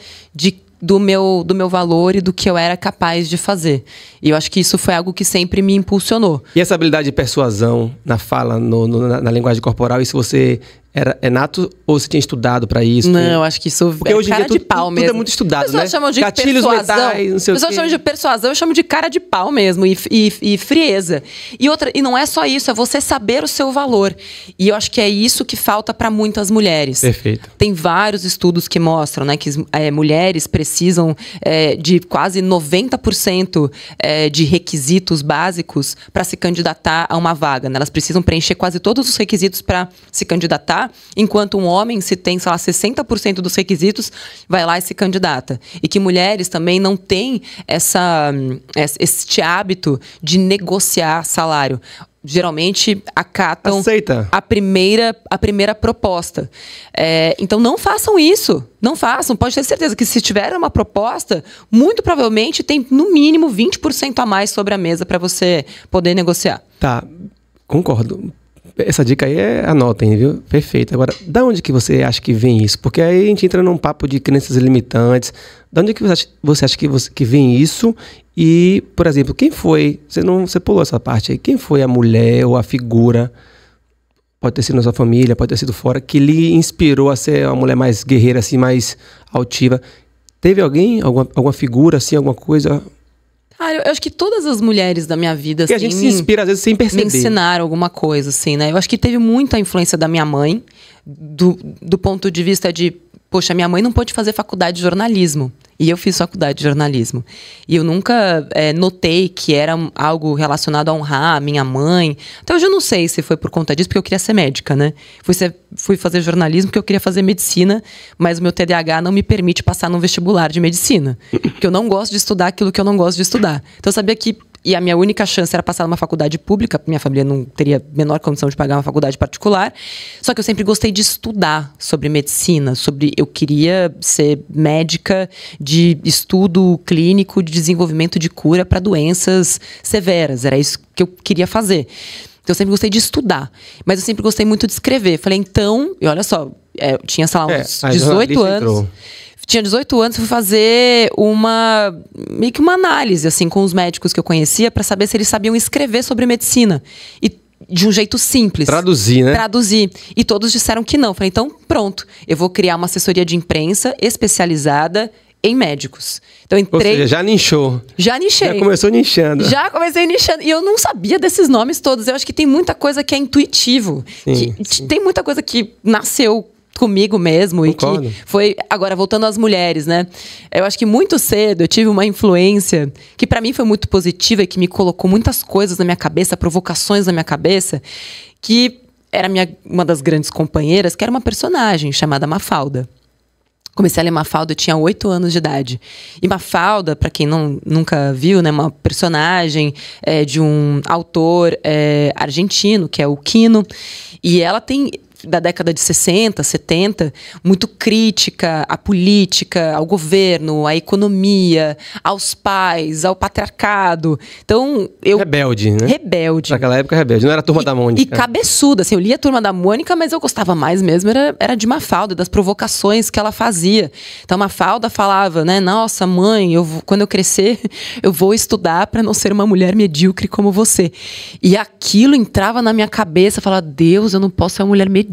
do meu valor e do que eu era capaz de fazer. E eu acho que isso foi algo que sempre me impulsionou. E essa habilidade de persuasão na fala, na linguagem corporal, isso você é nato ou você tinha estudado pra isso? Não, eu acho que isso Porque hoje em cara dia de pau tudo mesmo. é muito estudado, Pessoas né? chamam de Gatilhos persuasão. mentais, não sei o Pessoas quê. chamam de persuasão, eu chamo de cara de pau mesmo e frieza. E não é só isso, é você saber o seu valor. E eu acho que é isso que falta para muitas mulheres. Perfeito. Tem vários estudos que mostram, né, que mulheres precisam de quase 90% de requisitos básicos para se candidatar a uma vaga, né? Elas precisam preencher quase todos os requisitos para se candidatar, enquanto um homem, se tem, sei lá, 60% dos requisitos, vai lá e se candidata. E que mulheres também não têm este hábito de negociar salário. Geralmente acatam Aceita. a primeira proposta. Então não façam isso. Não façam. Pode ter certeza que se tiver uma proposta, muito provavelmente tem no mínimo 20% a mais sobre a mesa para você poder negociar. Tá, concordo. Essa dica aí anotem, viu? Perfeito. Agora, da onde que você acha que vem isso? Porque aí a gente entra num papo de crenças limitantes. Da onde que você acha que vem isso? E, por exemplo, quem foi? Você pulou essa parte aí. Quem foi a mulher ou a figura? Pode ter sido na sua família, pode ter sido fora, que lhe inspirou a ser uma mulher mais guerreira, assim, mais altiva. Teve alguém, alguma figura, assim, alguma coisa? Eu acho que todas as mulheres da minha vida, Porque assim, a gente se inspira, às vezes, sem perceber. me ensinaram alguma coisa, assim, né? Eu acho que teve muita influência da minha mãe, do ponto de vista de, poxa, minha mãe não pôde fazer faculdade de jornalismo. E eu fiz faculdade de jornalismo. E eu nunca notei que era algo relacionado a honrar a minha mãe. Até hoje eu não sei se foi por conta disso, porque eu queria ser médica, né? Fui fazer jornalismo porque eu queria fazer medicina, mas o meu TDAH não me permite passar num vestibular de medicina. Porque eu não gosto de estudar aquilo que eu não gosto de estudar. Então eu sabia que... E a minha única chance era passar numa faculdade pública. Minha família não teria a menor condição de pagar uma faculdade particular. Só que eu sempre gostei de estudar sobre medicina. Eu queria ser médica de estudo clínico de desenvolvimento de cura para doenças severas. Era isso que eu queria fazer. Então eu sempre gostei de estudar. Mas eu sempre gostei muito de escrever. Falei, então... E olha só, eu tinha, sei lá, uns 18 anos... Entrou. Tinha 18 anos, fui fazer meio que uma análise, assim, com os médicos que eu conhecia para saber se eles sabiam escrever sobre medicina. E de um jeito simples. Traduzir, né? Traduzir. E todos disseram que não. Falei, então, pronto. Eu vou criar uma assessoria de imprensa especializada em médicos. Então, entrei... Ou seja, já nichou. Já nichei. Já começou nichando. Já comecei nichando. E eu não sabia desses nomes todos. Eu acho que tem muita coisa que é intuitivo. Sim. Tem muita coisa que nasceu comigo mesmo. Concordo. E que foi... Agora, voltando às mulheres, né? Eu acho que muito cedo eu tive uma influência que pra mim foi muito positiva e que me colocou muitas coisas na minha cabeça, provocações na minha cabeça, que era uma das grandes companheiras, que era uma personagem chamada Mafalda. Comecei a ler Mafalda, eu tinha 8 anos de idade. E Mafalda, para quem nunca viu, né, uma personagem de um autor argentino, que é o Quino. E ela tem... da década de 60, 70, muito crítica à política, ao governo, à economia, aos pais, ao patriarcado. Então, Rebelde, né? Rebelde. Naquela época, rebelde. Não era a Turma da Mônica. E cabeçuda, assim. Eu lia a Turma da Mônica, mas eu gostava mais mesmo, era de Mafalda, das provocações que ela fazia. Então, Mafalda falava, né? Nossa, mãe, quando eu crescer, eu vou estudar para não ser uma mulher medíocre como você. E aquilo entrava na minha cabeça, eu falava, Deus, eu não posso ser uma mulher medíocre.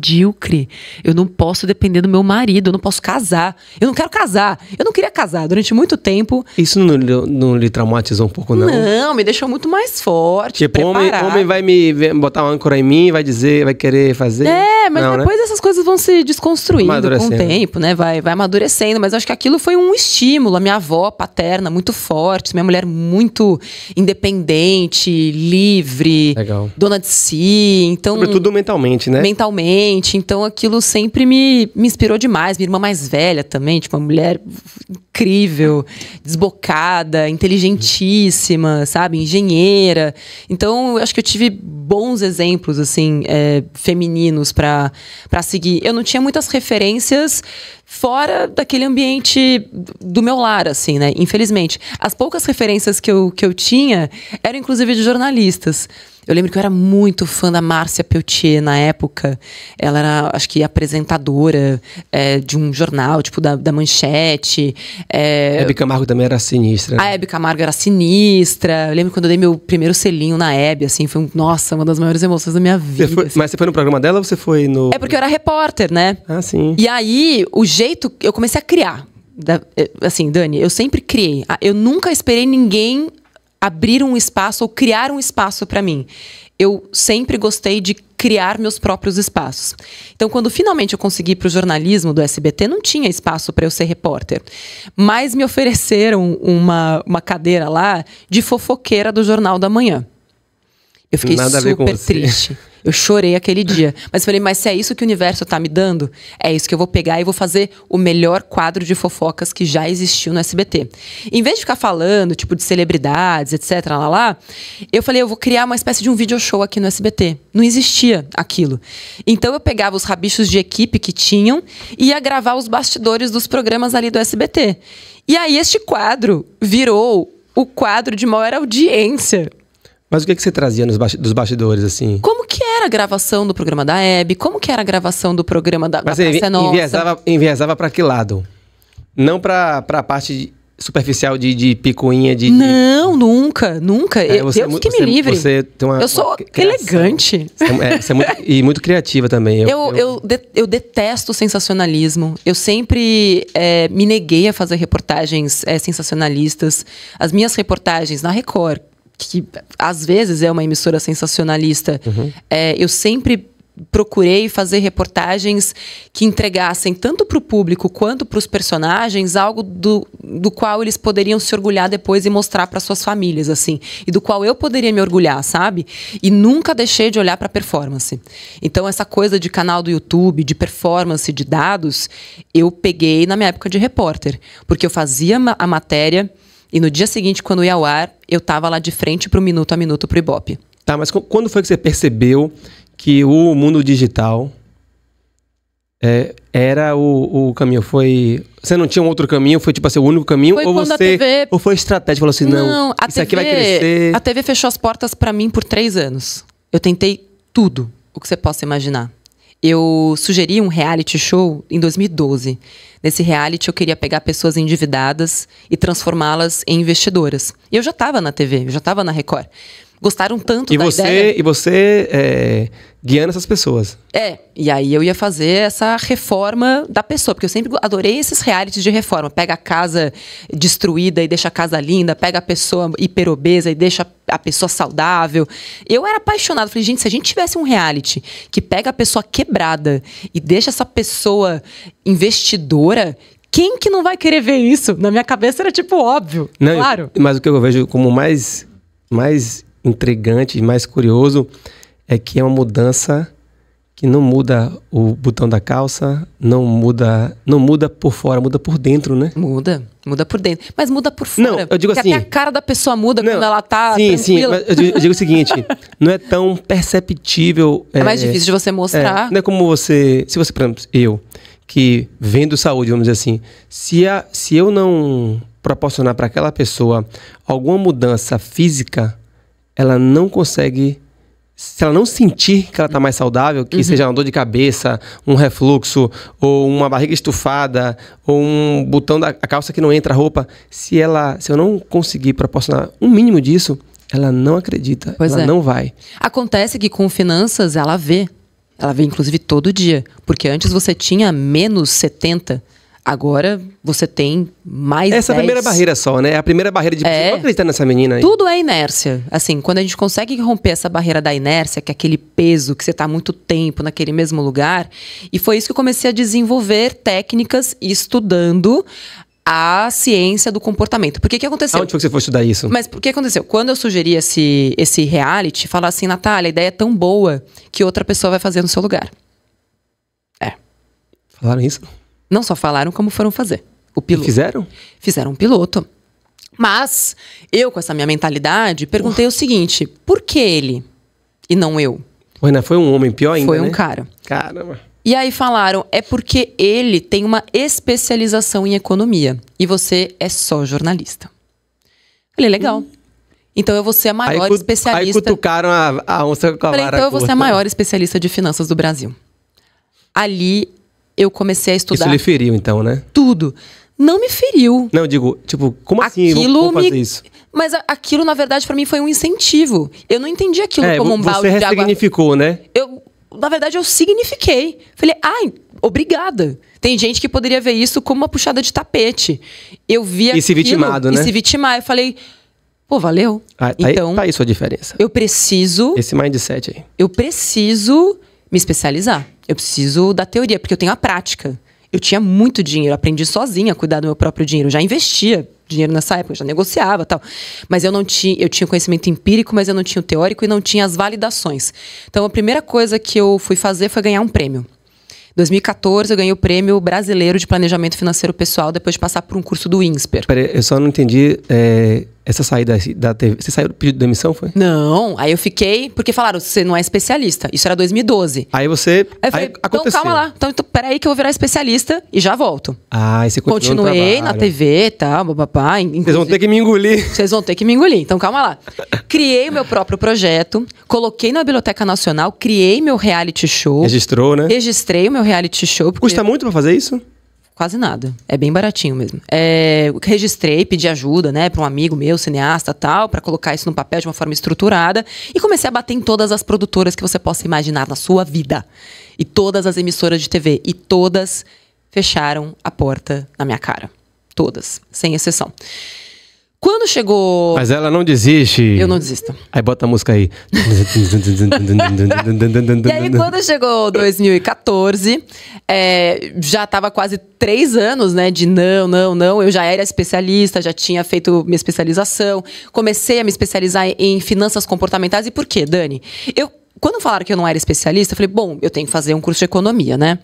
Eu não posso depender do meu marido, eu não posso casar. Eu não quero casar. Eu não queria casar durante muito tempo. Isso não lhe traumatizou um pouco, não? Não, me deixou muito mais forte. Tipo, homem vai me botar uma âncora em mim, vai querer fazer. Mas não, depois né? essas coisas vão se desconstruindo com o tempo, né? Vai amadurecendo. Mas eu acho que aquilo foi um estímulo. A minha avó paterna, muito forte. Minha mulher muito independente, livre. Legal. Dona de si. Então, sobretudo mentalmente, né? Mentalmente. Então aquilo sempre me inspirou demais. Minha irmã mais velha também, tipo, uma mulher incrível, desbocada, inteligentíssima, sabe? Engenheira. Então eu acho que eu tive bons exemplos, assim, femininos pra seguir. Eu não tinha muitas referências fora daquele ambiente do meu lar, assim, né? Infelizmente. As poucas referências que eu tinha eram, inclusive, de jornalistas. Eu lembro que eu era muito fã da Márcia Peltier na época. Ela era, acho que, apresentadora de um jornal, tipo, da Manchete. A Hebe Camargo também era sinistra. A Hebe Camargo era sinistra. Eu lembro quando eu dei meu primeiro selinho na Hebe, assim, foi, nossa, uma das maiores emoções da minha vida. Assim. Mas você foi no programa dela ou você foi no... É porque eu era repórter, né? Ah, sim. E aí, o jeito... Eu comecei a criar. Assim, Dani, eu sempre criei. Eu nunca esperei ninguém abrir um espaço ou criar um espaço para mim. Eu sempre gostei de criar meus próprios espaços. Então, quando finalmente eu consegui ir para o jornalismo do SBT, não tinha espaço para eu ser repórter. Mas me ofereceram uma cadeira lá de fofoqueira do Jornal da Manhã. Eu fiquei super triste. Eu chorei aquele dia. Mas falei, mas se é isso que o universo tá me dando, é isso que eu vou pegar e vou fazer o melhor quadro de fofocas que já existiu no SBT. Em vez de ficar falando, tipo, de celebridades, etc, eu falei, eu vou criar uma espécie de um video show aqui no SBT. Não existia aquilo. Então eu pegava os rabichos de equipe que tinham e ia gravar os bastidores dos programas ali do SBT. E aí este quadro virou o quadro de maior audiência. Mas o que você trazia dos bastidores, assim? Como que era a gravação do programa da Hebe? Como que era a gravação do programa da Praça é Nossa? Enviesava pra que lado? Não pra parte superficial de picuinha, de... Não, nunca. Deus que me livre. Você tem eu sou elegante. Você é muito criativa também. Eu detesto sensacionalismo. Eu sempre me neguei a fazer reportagens sensacionalistas. As minhas reportagens na Record, que às vezes é uma emissora sensacionalista, eu sempre procurei fazer reportagens que entregassem tanto para o público quanto para os personagens algo do qual eles poderiam se orgulhar depois e mostrar para suas famílias, assim, e do qual eu poderia me orgulhar, sabe? E nunca deixei de olhar para performance. Então essa coisa de canal do YouTube, de performance, de dados, eu peguei na minha época de repórter, porque eu fazia a matéria e no dia seguinte, quando ia ao ar, eu tava lá de frente pro Minuto a Minuto pro Ibope. Tá, mas quando foi que você percebeu que o mundo digital era o caminho? Você não tinha um outro caminho? Foi tipo assim, o único caminho? Foi ou quando você... a TV... Ou foi estratégia? Falou assim, não isso aqui vai crescer... A TV fechou as portas pra mim por 3 anos. Eu tentei tudo o que você possa imaginar. Eu sugeri um reality show em 2012. Nesse reality, eu queria pegar pessoas endividadas e transformá-las em investidoras. E eu já estava na TV, eu já estava na Record. Gostaram tanto da ideia. E você guiando essas pessoas. E aí eu ia fazer essa reforma da pessoa, porque eu sempre adorei esses realities de reforma. Pega a casa destruída e deixa a casa linda, pega a pessoa hiperobesa e deixa a pessoa saudável. Eu era apaixonada, falei, gente, se a gente tivesse um reality que pega a pessoa quebrada e deixa essa pessoa investidora, quem que não vai querer ver isso? Na minha cabeça era tipo óbvio, não, claro. Mas o que eu vejo como mais intrigante e mais curioso é que é uma mudança que não muda o botão da calça, não muda por fora, muda por dentro, né? Muda por dentro, mas muda por fora. Não, eu digo porque assim... até a cara da pessoa muda quando ela tá tranquila. Sim, mas eu digo o seguinte, não é tão perceptível... É mais difícil de você mostrar. Não é como se você, por exemplo, eu, que vendo saúde, vamos dizer assim, se eu não proporcionar para aquela pessoa alguma mudança física, ela não consegue, se ela não sentir que ela está mais saudável, que seja uma dor de cabeça, um refluxo, ou uma barriga estufada, ou um botão da calça que não entra a roupa, se eu não conseguir proporcionar um mínimo disso, ela não acredita, ela não vai. Acontece que com finanças ela vê inclusive todo dia, porque antes você tinha menos 70, agora você tem mais 10. Essa é a primeira barreira só, né? A primeira barreira de não acreditar nessa menina aí. Tudo é inércia. Assim, quando a gente consegue romper essa barreira da inércia, que é aquele peso que você está há muito tempo naquele mesmo lugar, e foi isso que eu comecei a desenvolver técnicas estudando a ciência do comportamento. Por que aconteceu? Aonde foi que você foi estudar isso? Mas por que aconteceu? Quando eu sugeri esse reality, falar assim, Natália, a ideia é tão boa que outra pessoa vai fazer no seu lugar. Falaram isso? Não só falaram, como foram fazer. O piloto. E fizeram? Fizeram um piloto. Mas, eu, com essa minha mentalidade, perguntei o seguinte, por que ele e não eu? Foi um homem, pior ainda, Foi um né? cara. Caramba. E aí falaram, é porque ele tem uma especialização em economia e você é só jornalista. Falei, legal. Então eu vou ser a maior especialista. Aí cutucaram a onça com a Falei, vara então eu vou ser curta. a maior especialista de finanças do Brasil. Ali eu comecei a estudar Isso lhe feriu, então, né? tudo. Não me feriu. Não, eu digo, tipo, como assim? Aquilo Vamos fazer me- isso? Mas aquilo, na verdade, pra mim foi um incentivo. Eu não entendi aquilo como um balde você de água. ressignificou, né? Na verdade, eu signifiquei. Falei, ai, obrigada. Tem gente que poderia ver isso como uma puxada de tapete. Eu vi E se vitimado, né? E se vitimar. Eu falei, pô, valeu. Então, Tá aí sua diferença. eu preciso Esse mindset aí. me especializar. Eu preciso da teoria, porque eu tenho a prática. Eu tinha muito dinheiro, aprendi sozinha a cuidar do meu próprio dinheiro. Eu já investia dinheiro nessa época, eu já negociava e tal. Mas eu tinha conhecimento empírico, mas eu não tinha o teórico e não tinha as validações. Então, a primeira coisa que eu fui fazer foi ganhar um prêmio. Em 2014, eu ganhei o Prêmio Brasileiro de Planejamento Financeiro Pessoal, depois de passar por um curso do INSPER. Peraí, eu só não entendi essa saída da TV. Você saiu do pedido de demissão, foi? Não, aí eu fiquei... Porque falaram, você não é especialista. Isso era 2012. Aí você... Aí eu falei, então aconteceu. calma lá. Então peraí que eu vou virar especialista e já volto. Ah, aí você continuou no Continuei na trabalho. TV e tal, papapá. Vocês vão ter que me engolir. Vocês vão ter que me engolir, então calma lá. Criei o meu próprio projeto, coloquei na Biblioteca Nacional, criei meu reality show. Registrou, né? Registrei o meu reality show. Porque Custa muito pra fazer isso? Quase nada. É bem baratinho mesmo. Registrei, pedi ajuda, né, para um amigo meu, cineasta tal, para colocar isso no papel de uma forma estruturada. E comecei a bater em todas as produtoras que você possa imaginar na sua vida. E todas as emissoras de TV. E todas fecharam a porta na minha cara. Todas, sem exceção. Quando chegou... Mas ela não desiste. Eu não desisto. Aí bota a música aí. E aí, quando chegou 2014, já estava quase 3 anos, né? De não. Eu já era especialista, já tinha feito minha especialização. Comecei a me especializar em finanças comportamentais. E por quê, Dani? Quando falaram que eu não era especialista, eu falei, bom, eu tenho que fazer um curso de economia, né?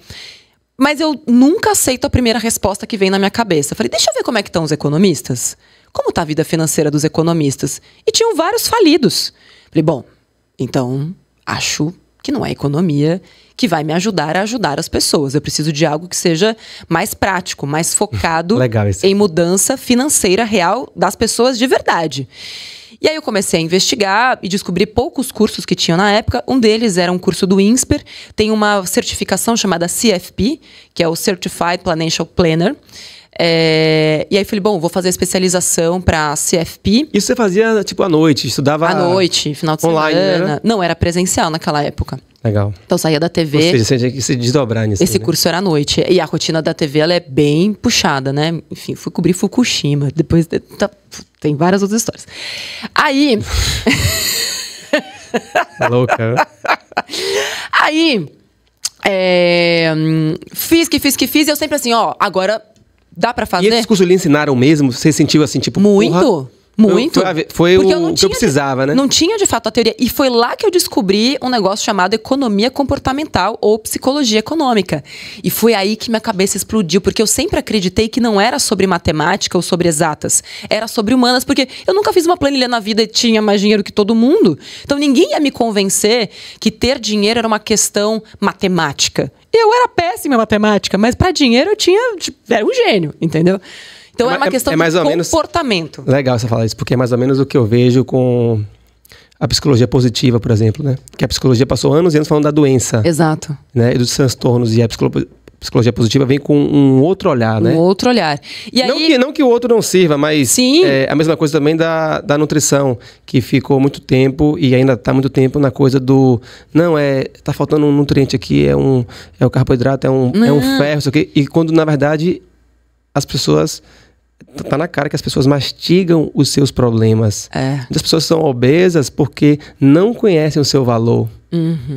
Mas eu nunca aceito a primeira resposta que vem na minha cabeça. Eu falei, deixa eu ver como é que estão os economistas. Como está a vida financeira dos economistas? E tinham vários falidos. Falei, bom, então acho que não é a economia que vai me ajudar a ajudar as pessoas. Eu preciso de algo que seja mais prático, mais focado Legal isso. em mudança financeira real das pessoas de verdade. E aí eu comecei a investigar e descobri poucos cursos que tinham na época. Um deles era um curso do INSPER. Tem uma certificação chamada CFP, que é o Certified Financial Planner. E aí falei, bom, vou fazer a especialização para CFP. Isso você fazia, tipo, à noite? Estudava... À noite, final de online, semana. né? Não, era presencial naquela época. Legal. Então saía da TV. Ou seja, você tinha que se desdobrar nisso. Esse né? curso era à noite. E a rotina da TV, ela é bem puxada, né? Enfim, fui cobrir Fukushima. Depois tem várias outras histórias. Aí... Louca. Aí... fiz. E eu sempre assim, ó, agora dá pra fazer? E esses cursos lhe ensinaram mesmo? Você sentiu assim, tipo... Muito. Porra, Muito. Foi Porque o que eu precisava, né? Não tinha, de fato, a teoria. E foi lá que eu descobri um negócio chamado economia comportamental ou psicologia econômica. E foi aí que minha cabeça explodiu, porque eu sempre acreditei que não era sobre matemática ou sobre exatas. Era sobre humanas, porque eu nunca fiz uma planilha na vida e tinha mais dinheiro que todo mundo. Então ninguém ia me convencer que ter dinheiro era uma questão matemática. Eu era péssima em matemática, mas para dinheiro eu era um gênio, entendeu? Então é uma questão de comportamento. Legal você falar isso, porque é mais ou menos o que eu vejo com a psicologia positiva, por exemplo, né? Que a psicologia passou anos e anos falando da doença. Exato. Né? E dos transtornos. E a psicologia positiva vem com um outro olhar, né? Um outro olhar. E aí... não que o outro não sirva, mas Sim. É a mesma coisa também da nutrição, que ficou muito tempo e ainda está muito tempo na coisa do... Não, tá faltando um nutriente aqui, é o carboidrato, é um ferro, isso aqui. E quando, na verdade, as pessoas... Tá na cara que as pessoas mastigam os seus problemas. Muitas pessoas são obesas porque não conhecem o seu valor.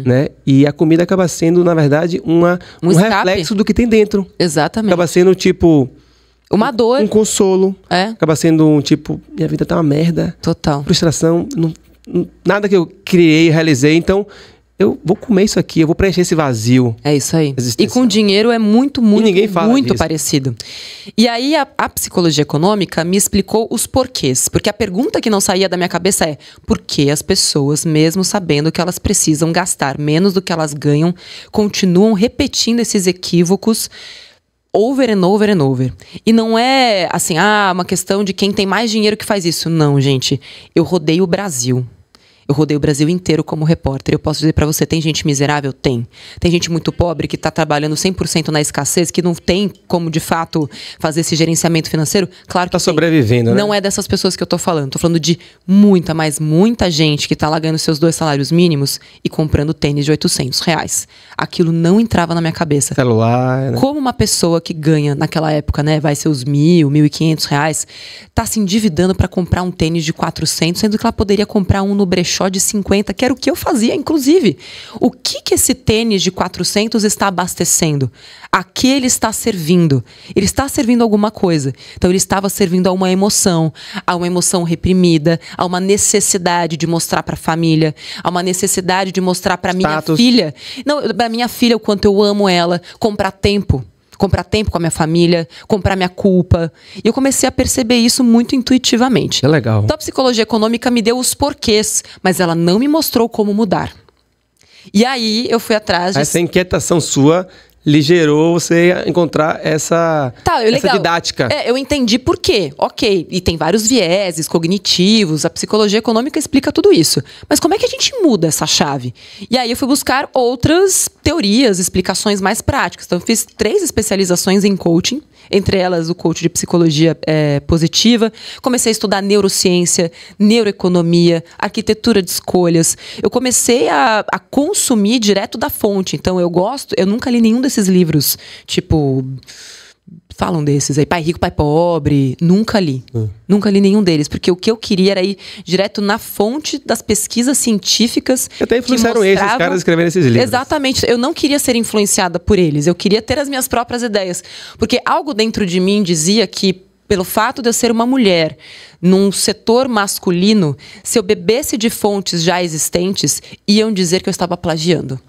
Né? E a comida acaba sendo, na verdade, um reflexo do que tem dentro. Exatamente. Acaba sendo, tipo... uma dor. Um consolo. Acaba sendo um tipo... Minha vida tá uma merda. Total. Frustração. Nada que eu criei, realizei. Então, eu vou comer isso aqui, eu vou preencher esse vazio. É isso aí. existencial. E com dinheiro é muito parecido. E aí a psicologia econômica me explicou os porquês. Porque a pergunta que não saía da minha cabeça é: por que as pessoas, mesmo sabendo que elas precisam gastar menos do que elas ganham, continuam repetindo esses equívocos over and over and over? E não é assim, uma questão de quem tem mais dinheiro que faz isso. Não, gente. Eu rodei o Brasil. Eu rodei o Brasil inteiro como repórter. Eu posso dizer pra você, tem gente miserável? Tem. Tem gente muito pobre que tá trabalhando 100% na escassez, que não tem como, de fato, fazer esse gerenciamento financeiro? Claro que tá sobrevivendo, né? Não é dessas pessoas que eu tô falando. Tô falando de muita, mas muita gente que tá lá ganhando seus 2 salários mínimos e comprando tênis de R$800. Aquilo não entrava na minha cabeça. Celular, né? Como uma pessoa que ganha, naquela época, né, vai ser os R$1.000, R$1.500, tá se endividando pra comprar um tênis de 400, sendo que ela poderia comprar um no brechó de 50, que era o que eu fazia, inclusive. O que esse tênis de 400 está abastecendo? A que ele está servindo? Ele está servindo alguma coisa. Então, ele estava servindo a uma emoção reprimida, a uma necessidade de mostrar para a família, a uma necessidade de mostrar para minha filha. Não, para minha filha o quanto eu amo ela, comprar tempo com a minha família, comprar minha culpa. E eu comecei a perceber isso muito intuitivamente. É legal. Então a psicologia econômica me deu os porquês, mas ela não me mostrou como mudar. E aí eu fui atrás de... Essa inquietação sua lhe gerou você encontrar essa didática. Eu entendi por quê. Ok, e tem vários vieses cognitivos, a psicologia econômica explica tudo isso. Mas como é que a gente muda essa chave? E aí eu fui buscar outras teorias, explicações mais práticas. Então eu fiz 3 especializações em coaching, entre elas o coaching de psicologia positiva. Comecei a estudar neurociência, neuroeconomia, arquitetura de escolhas. Eu comecei a consumir direto da fonte. Então eu nunca li nenhum desses livros, tipo, falam desses aí, Pai Rico, Pai Pobre, nunca li. Nunca li nenhum deles, porque o que eu queria era ir direto na fonte das pesquisas científicas. Até influenciaram esses caras escrevendo esses livros. Exatamente, eu não queria ser influenciada por eles, eu queria ter as minhas próprias ideias, porque algo dentro de mim dizia que, pelo fato de eu ser uma mulher num setor masculino, se eu bebesse de fontes já existentes, iam dizer que eu estava plagiando.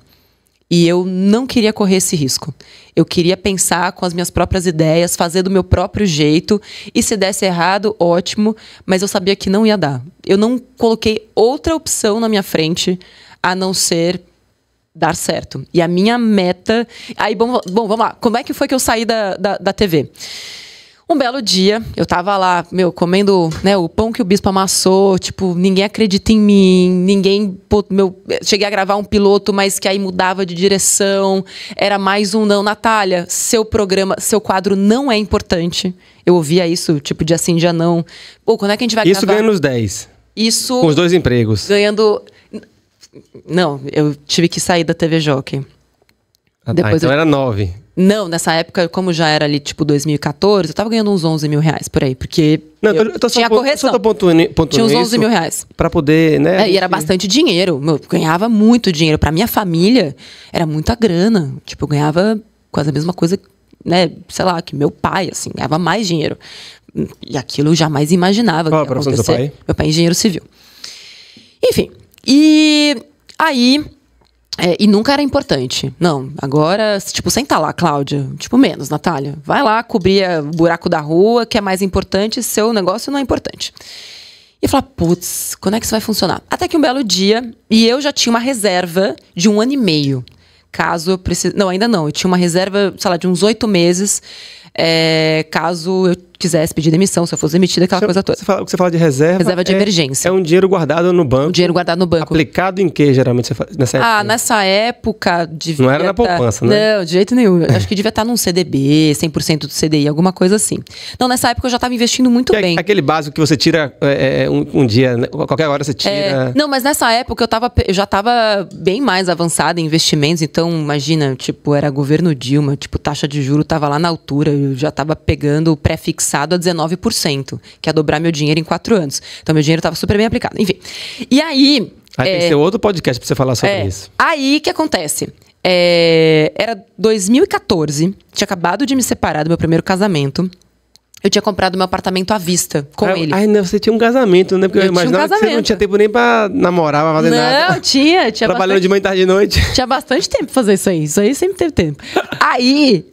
E eu não queria correr esse risco. Eu queria pensar com as minhas próprias ideias, fazer do meu próprio jeito. E se desse errado, ótimo. Mas eu sabia que não ia dar. Eu não coloquei outra opção na minha frente a não ser dar certo. E a minha meta... Aí, bom, vamos lá. Como é que foi que eu saí da TV? Um belo dia, eu tava lá, comendo, né, o pão que o bispo amassou, tipo, ninguém acredita em mim, cheguei a gravar um piloto, mas que aí mudava de direção, era mais um não. Natália, seu quadro não é importante. Eu ouvia isso, tipo, dia sim, dia não. Pô, quando é que a gente vai gravar? Isso ganhando os 10. Isso... Com os 2 empregos. Ganhando... Não, eu tive que sair da TV Jockey. Então era 9. Não, nessa época, como já era ali, tipo, 2014, eu tava ganhando uns R$11 mil por aí, porque tinha correção. Eu tô pontuando tinha uns R$11 mil. Pra poder, né? E era bastante dinheiro. Eu ganhava muito dinheiro. Pra minha família, era muita grana. Tipo, eu ganhava quase a mesma coisa, né? Sei lá, que meu pai, assim, ganhava mais dinheiro. E aquilo eu jamais imaginava. Qual a profissão do seu pai? Meu pai é engenheiro civil. Enfim, e aí... e nunca era importante. Não, agora, tipo, senta lá, Cláudia. Tipo, menos, Natália. Vai lá cobrir o buraco da rua, que é mais importante, seu negócio não é importante. E eu falava, putz, quando é que isso vai funcionar? Até que um belo dia, e eu já tinha uma reserva de 1 ano e meio. Caso eu precise... Não, ainda não. Eu tinha uma reserva, sei lá, de uns 8 meses. Caso eu quisesse pedir demissão, se eu fosse demitida, aquela coisa toda. O que você fala de reserva... Reserva de emergência. É um dinheiro guardado no banco. Um dinheiro guardado no banco. Aplicado em que, geralmente, você faz, nessa época? Nessa época... devia não era na poupança, né? Não, de jeito nenhum. Acho que devia estar num CDB, 100% do CDI, alguma coisa assim. Não, nessa época eu já estava investindo muito bem. Aquele básico que você tira um dia, né? Qualquer hora você tira... Não, mas nessa época eu já estava bem mais avançada em investimentos. Então, imagina, tipo, era governo Dilma, tipo, taxa de juros estava lá na altura. Eu já estava pegando o pré-fixado a 19%, que é dobrar meu dinheiro em 4 anos. Então, meu dinheiro estava super bem aplicado. Enfim. E aí... Aí tem que ser outro podcast para você falar sobre isso. Aí, o que acontece? Era 2014, tinha acabado de me separar do meu primeiro casamento. Eu tinha comprado meu apartamento à vista com ele. Ai, não, você tinha um casamento, né? Porque eu imaginava que você não tinha tempo nem pra namorar, pra fazer nada. Não, tinha Trabalhando bastante, de manhã, tarde e noite. tinha bastante tempo pra fazer isso aí. Isso aí sempre teve tempo. Aí,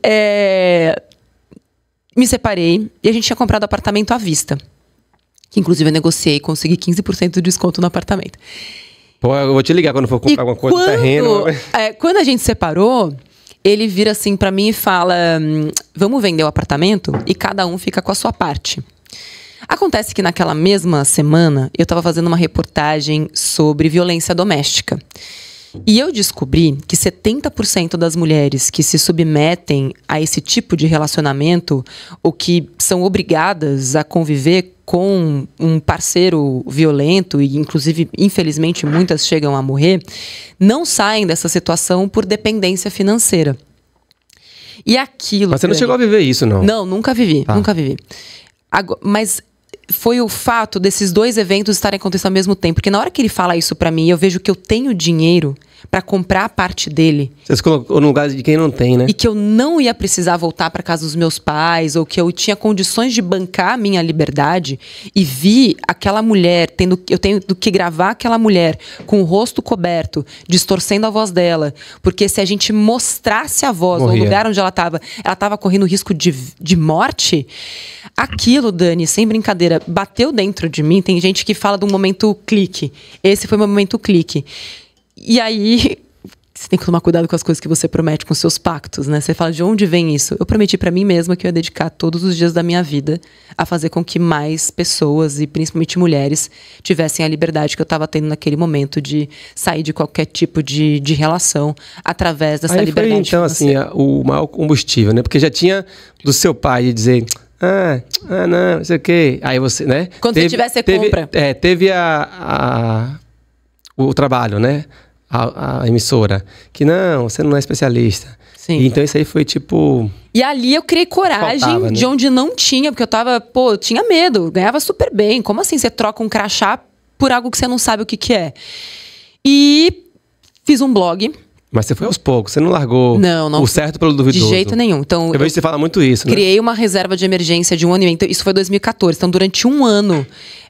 me separei e a gente tinha comprado apartamento à vista. Que inclusive eu negociei e consegui 15% de desconto no apartamento. Pô, eu vou te ligar quando for comprar alguma coisa no terreno. Quando a gente separou, ele vira assim pra mim e fala: vamos vender o apartamento e cada um fica com a sua parte. Acontece que naquela mesma semana eu estava fazendo uma reportagem sobre violência doméstica. E eu descobri que 70% das mulheres que se submetem a esse tipo de relacionamento ou que são obrigadas a conviver com um parceiro violento, e inclusive, infelizmente, muitas chegam a morrer, não saem dessa situação por dependência financeira. E aquilo... Mas você não chegou a viver isso, não? Não, nunca vivi, nunca vivi. Mas foi o fato desses dois eventos estarem acontecendo ao mesmo tempo. Porque na hora que ele fala isso pra mim, eu vejo que eu tenho dinheiro pra comprar a parte dele. Você se colocou no lugar de quem não tem, né? E que eu não ia precisar voltar pra casa dos meus pais, ou que eu tinha condições de bancar a minha liberdade, e vi aquela mulher, eu tenho que gravar aquela mulher com o rosto coberto, distorcendo a voz dela. Porque se a gente mostrasse a voz no lugar onde ela tava correndo risco de morte. Aquilo, Dani, sem brincadeira, bateu dentro de mim. Tem gente que fala de um momento clique. Esse foi o meu momento clique. E aí, você tem que tomar cuidado com as coisas que você promete, com seus pactos, né? Você fala, de onde vem isso? Eu prometi pra mim mesma que eu ia dedicar todos os dias da minha vida a fazer com que mais pessoas, e principalmente mulheres, tivessem a liberdade que eu estava tendo naquele momento de sair de qualquer tipo de relação através dessa liberdade. Foi, então, assim, o maior combustível, né? Porque já tinha do seu pai dizer... não sei o quê. Aí você, né? Quando você tiver, você compra. Teve o trabalho, né? A emissora. Que não, você não é especialista. Sim. E então isso aí foi tipo... E ali eu criei coragem faltava, né? de onde não tinha, porque eu tinha medo, ganhava super bem. Como assim você troca um crachá por algo que você não sabe o que é? E fiz um blog. Mas você foi aos poucos, você não largou o certo pelo duvidoso. De jeito nenhum. Então, eu vejo que você fala muito isso, né? Criei uma reserva de emergência de 1 ano e meio. Então, isso foi 2014. Então, durante 1 ano,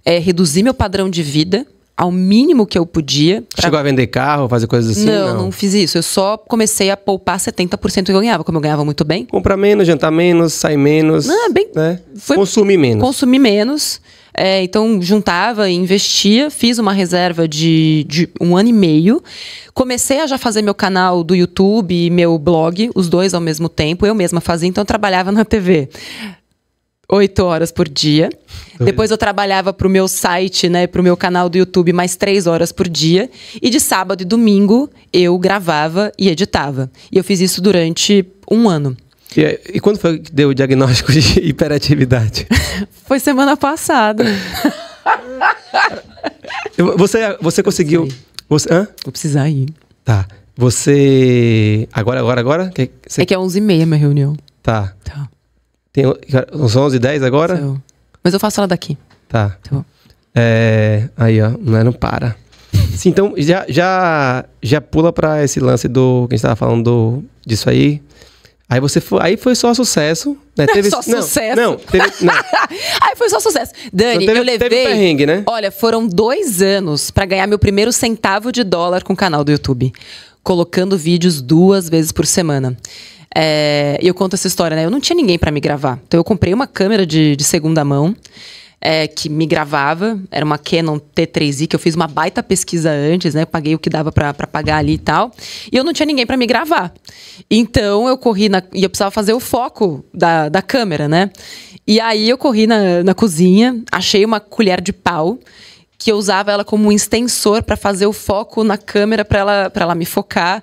reduzi meu padrão de vida ao mínimo que eu podia. Chegou a vender carro, fazer coisas assim? Não fiz isso. Eu só comecei a poupar 70% que eu ganhava, como eu ganhava muito bem. Comprar menos, jantar menos, sair menos. Né? Consumir menos. Consumir menos. Então, juntava e investia. Fiz uma reserva de 1 ano e meio. Comecei a já fazer meu canal do YouTube e meu blog, os dois ao mesmo tempo. Eu mesma fazia, então eu trabalhava na TV 8 horas por dia. Depois eu trabalhava pro meu site, né, pro meu canal do YouTube, mais 3 horas por dia. E de sábado e domingo eu gravava e editava. E eu fiz isso durante 1 ano. E quando foi que deu o diagnóstico de hiperatividade? Foi semana passada. Você conseguiu... Vou precisar ir. Tá. Você... Agora? Que é 11h30 minha reunião. Tá. Tem uns 11h10 agora? Então, mas eu faço ela daqui. Tá. Aí, ó. Não para. Sim, então, já pula pra esse lance do... Que a gente tava falando disso aí. Aí aí foi só sucesso. Né? Sucesso? Não. Aí foi só sucesso. Dani, eu levei... Teve perrengue, né? Olha, foram 2 anos pra ganhar meu primeiro centavo de dólar com o canal do YouTube. Colocando vídeos 2 vezes por semana. E eu conto essa história, né? Eu não tinha ninguém pra me gravar. Então eu comprei uma câmera de segunda mão. Que me gravava, era uma Canon T3i, que eu fiz uma baita pesquisa antes, né? Paguei o que dava pra pagar ali e tal. E eu não tinha ninguém pra me gravar. Então eu corri e eu precisava fazer o foco da câmera, né? E aí eu corri na cozinha, achei uma colher de pau, que eu usava ela como um extensor para fazer o foco na câmera para ela me focar.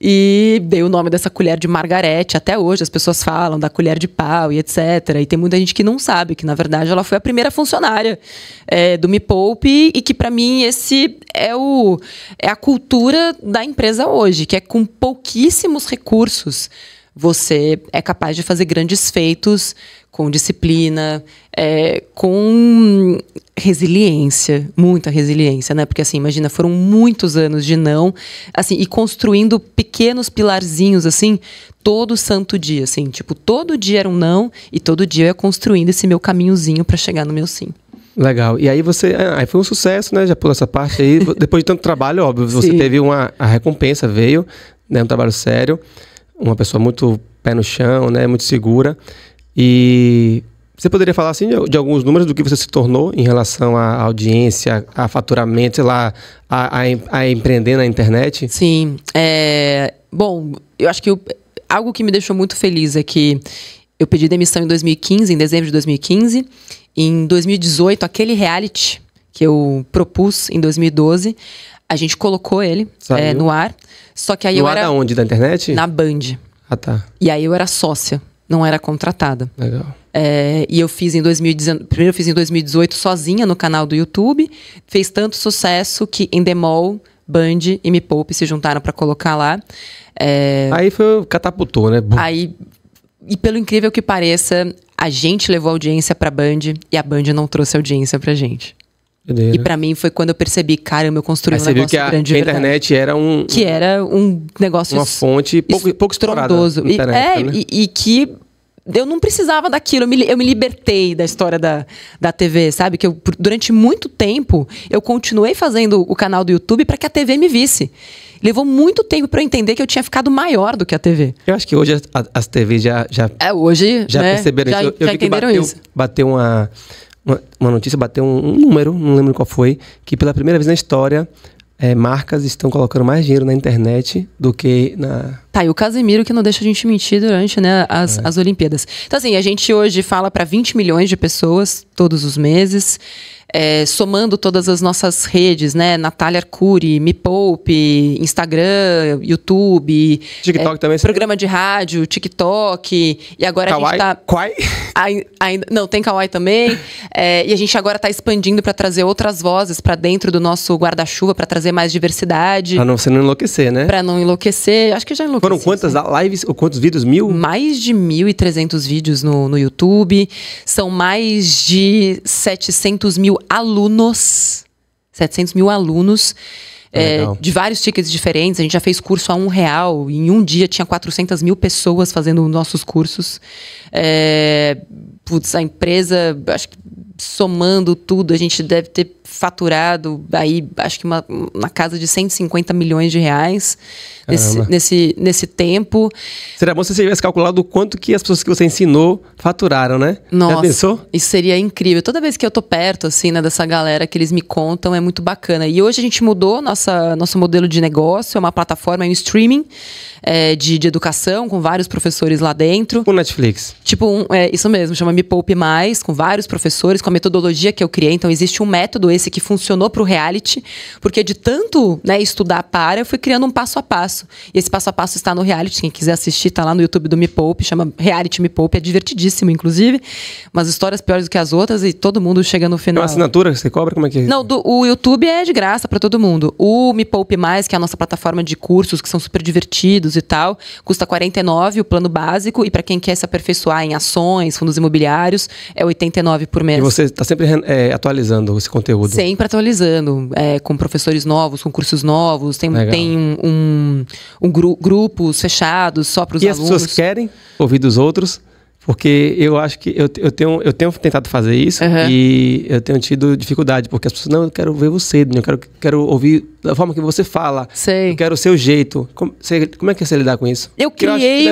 E dei o nome dessa colher de Margarete. Até hoje as pessoas falam da colher de pau e etc. E tem muita gente que não sabe que, na verdade, ela foi a primeira funcionária do Me Poupe, e que, para mim, esse é a cultura da empresa hoje, que é com pouquíssimos recursos você é capaz de fazer grandes feitos com disciplina, com resiliência, muita resiliência, né? Porque, assim, imagina, foram muitos anos de não, assim, e construindo pequenos pilarzinhos, assim, todo santo dia, assim, tipo, todo dia era um não e todo dia eu ia construindo esse meu caminhozinho para chegar no meu sim. Legal. E aí aí foi um sucesso, né? Já pulou essa parte aí. Depois de tanto trabalho, óbvio, você teve a recompensa, veio, né? Um trabalho sério, uma pessoa muito pé no chão, né? Muito segura. E você poderia falar, assim, de alguns números do que você se tornou em relação à audiência, a faturamento, sei lá, a empreender na internet? Sim. Bom, eu acho que algo que me deixou muito feliz é que eu pedi demissão em 2015, em dezembro de 2015. Em 2018, aquele reality que eu propus em 2012, a gente colocou ele no ar. Só que aí no ar da onde? Da internet? Na Band. Ah, tá. E aí eu era sócia, não era contratada. Legal. E eu fiz em 2019. Primeiro eu fiz em 2018 sozinha no canal do YouTube. Fez tanto sucesso que Endemol, Band e Me Poupe se juntaram para colocar lá. Aí catapultou, né? Aí, e pelo incrível que pareça, a gente levou a audiência pra Band e a Band não trouxe audiência pra gente. Entendi, e pra mim foi quando eu percebi, caramba, eu construí um negócio grande de verdade. Você viu que a internet era que era um negócio... Uma fonte pouco estrondoso. E que eu não precisava daquilo. Eu me libertei da história da TV, sabe? Que durante muito tempo, eu continuei fazendo o canal do YouTube para que a TV me visse. Levou muito tempo para eu entender que eu tinha ficado maior do que a TV. Eu acho que hoje as TVs hoje, já perceberam isso. Já entenderam isso. Bateu uma notícia, bateu um número, não lembro qual foi, que pela primeira vez na história, marcas estão colocando mais dinheiro na internet do que na... Tá, e o Casemiro que não deixa a gente mentir durante, né, as Olimpíadas. Então, assim, a gente hoje fala para 20 milhões de pessoas todos os meses. Somando todas as nossas redes, né? Natália Arcuri, Me Poupe, Instagram, YouTube, TikTok também. Programa de rádio, TikTok. E agora Kawaii? A gente tá... Kawaii? Não, tem Kawaii também. E a gente agora tá expandindo para trazer outras vozes para dentro do nosso guarda-chuva, para trazer mais diversidade. Pra você não enlouquecer, né? Pra não enlouquecer. Acho que já enlouqueci. Foram quantas lives ou quantos vídeos? 1.000? Mais de 1.300 vídeos no YouTube. São mais de 700 mil alunos. 700 mil alunos. De vários tickets diferentes. A gente já fez curso a R$1. Em um dia tinha 400 mil pessoas fazendo nossos cursos. A empresa, acho que somando tudo, a gente deve ter faturado aí, acho que na casa de 150 milhões de reais nesse tempo. Seria bom se você tivesse calculado o quanto que as pessoas que você ensinou faturaram, né? Nossa, já pensou? Isso seria incrível. Toda vez que eu tô perto, assim, né, dessa galera que eles me contam, é muito bacana. E hoje a gente mudou nosso modelo de negócio, é uma plataforma, um streaming de educação, com vários professores lá dentro. O Netflix. Isso mesmo, chama Me Poupe Mais, com vários professores, com a metodologia que eu criei. Então, existe um método esse que funcionou pro reality, porque de tanto, né, estudar eu fui criando um passo a passo. E esse passo a passo está no reality. Quem quiser assistir, tá lá no YouTube do Me Poupe, chama Reality Me Poupe, é divertidíssimo, inclusive. Umas histórias piores do que as outras e todo mundo chega no final. É uma assinatura que você cobra? Como é que é? Não, o YouTube é de graça para todo mundo. O Me Poupe Mais, que é a nossa plataforma de cursos, que são super divertidos e tal, custa R$49 o plano básico, e para quem quer se aperfeiçoar em ações, fundos imobiliários, é R$89 por mês. E você está sempre atualizando esse conteúdo? Sempre atualizando, com professores novos, com cursos novos, tem grupos fechados só para os alunos. E as pessoas querem ouvir dos outros? Porque eu acho que eu tenho tentado fazer isso e eu tenho tido dificuldade, porque as pessoas, não, eu quero ver você, eu quero ouvir da forma que você fala. Sei. Eu quero o seu jeito. Como é que você lidar com isso? Eu criei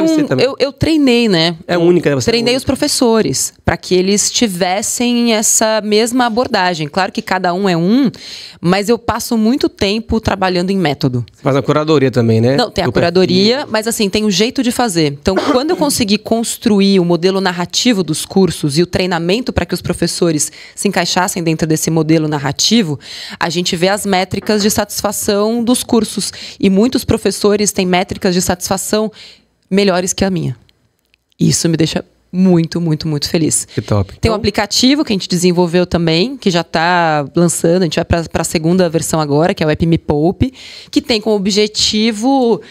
eu treinei, né? É única, né? Você treinei os professores para que eles tivessem essa mesma abordagem. Claro que cada um é mas eu passo muito tempo trabalhando em método. Você faz a curadoria também, né? Não, tem a curadoria, mas assim, tem um jeito de fazer. Então, quando eu consegui construir o modelo narrativo dos cursos e o treinamento para que os professores se encaixassem dentro desse modelo narrativo, a gente vê as métricas de satisfação dos cursos. E muitos professores têm métricas de satisfação melhores que a minha. Isso me deixa muito, muito, muito feliz. Que top. Tem um aplicativo que a gente desenvolveu também, que já está lançando, a gente vai para a segunda versão agora, que é o App Me Poupe, que tem como objetivo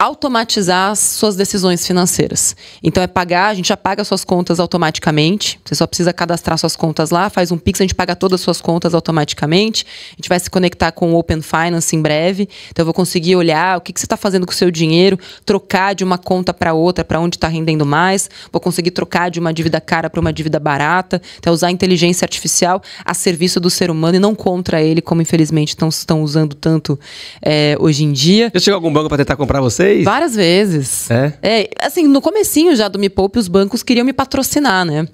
automatizar as suas decisões financeiras. Então a gente já paga suas contas automaticamente. Você só precisa cadastrar suas contas lá, faz um Pix, a gente paga todas as suas contas automaticamente. A gente vai se conectar com o Open Finance em breve. Então eu vou conseguir olhar o que você está fazendo com o seu dinheiro, trocar de uma conta para outra, para onde está rendendo mais. Vou conseguir trocar de uma dívida cara para uma dívida barata. Então usar a inteligência artificial a serviço do ser humano e não contra ele, como infelizmente estão usando tanto hoje em dia. Já chegou algum banco para tentar comprar vocês? Várias vezes. Assim, no comecinho já do Me Poupe, os bancos queriam me patrocinar, né?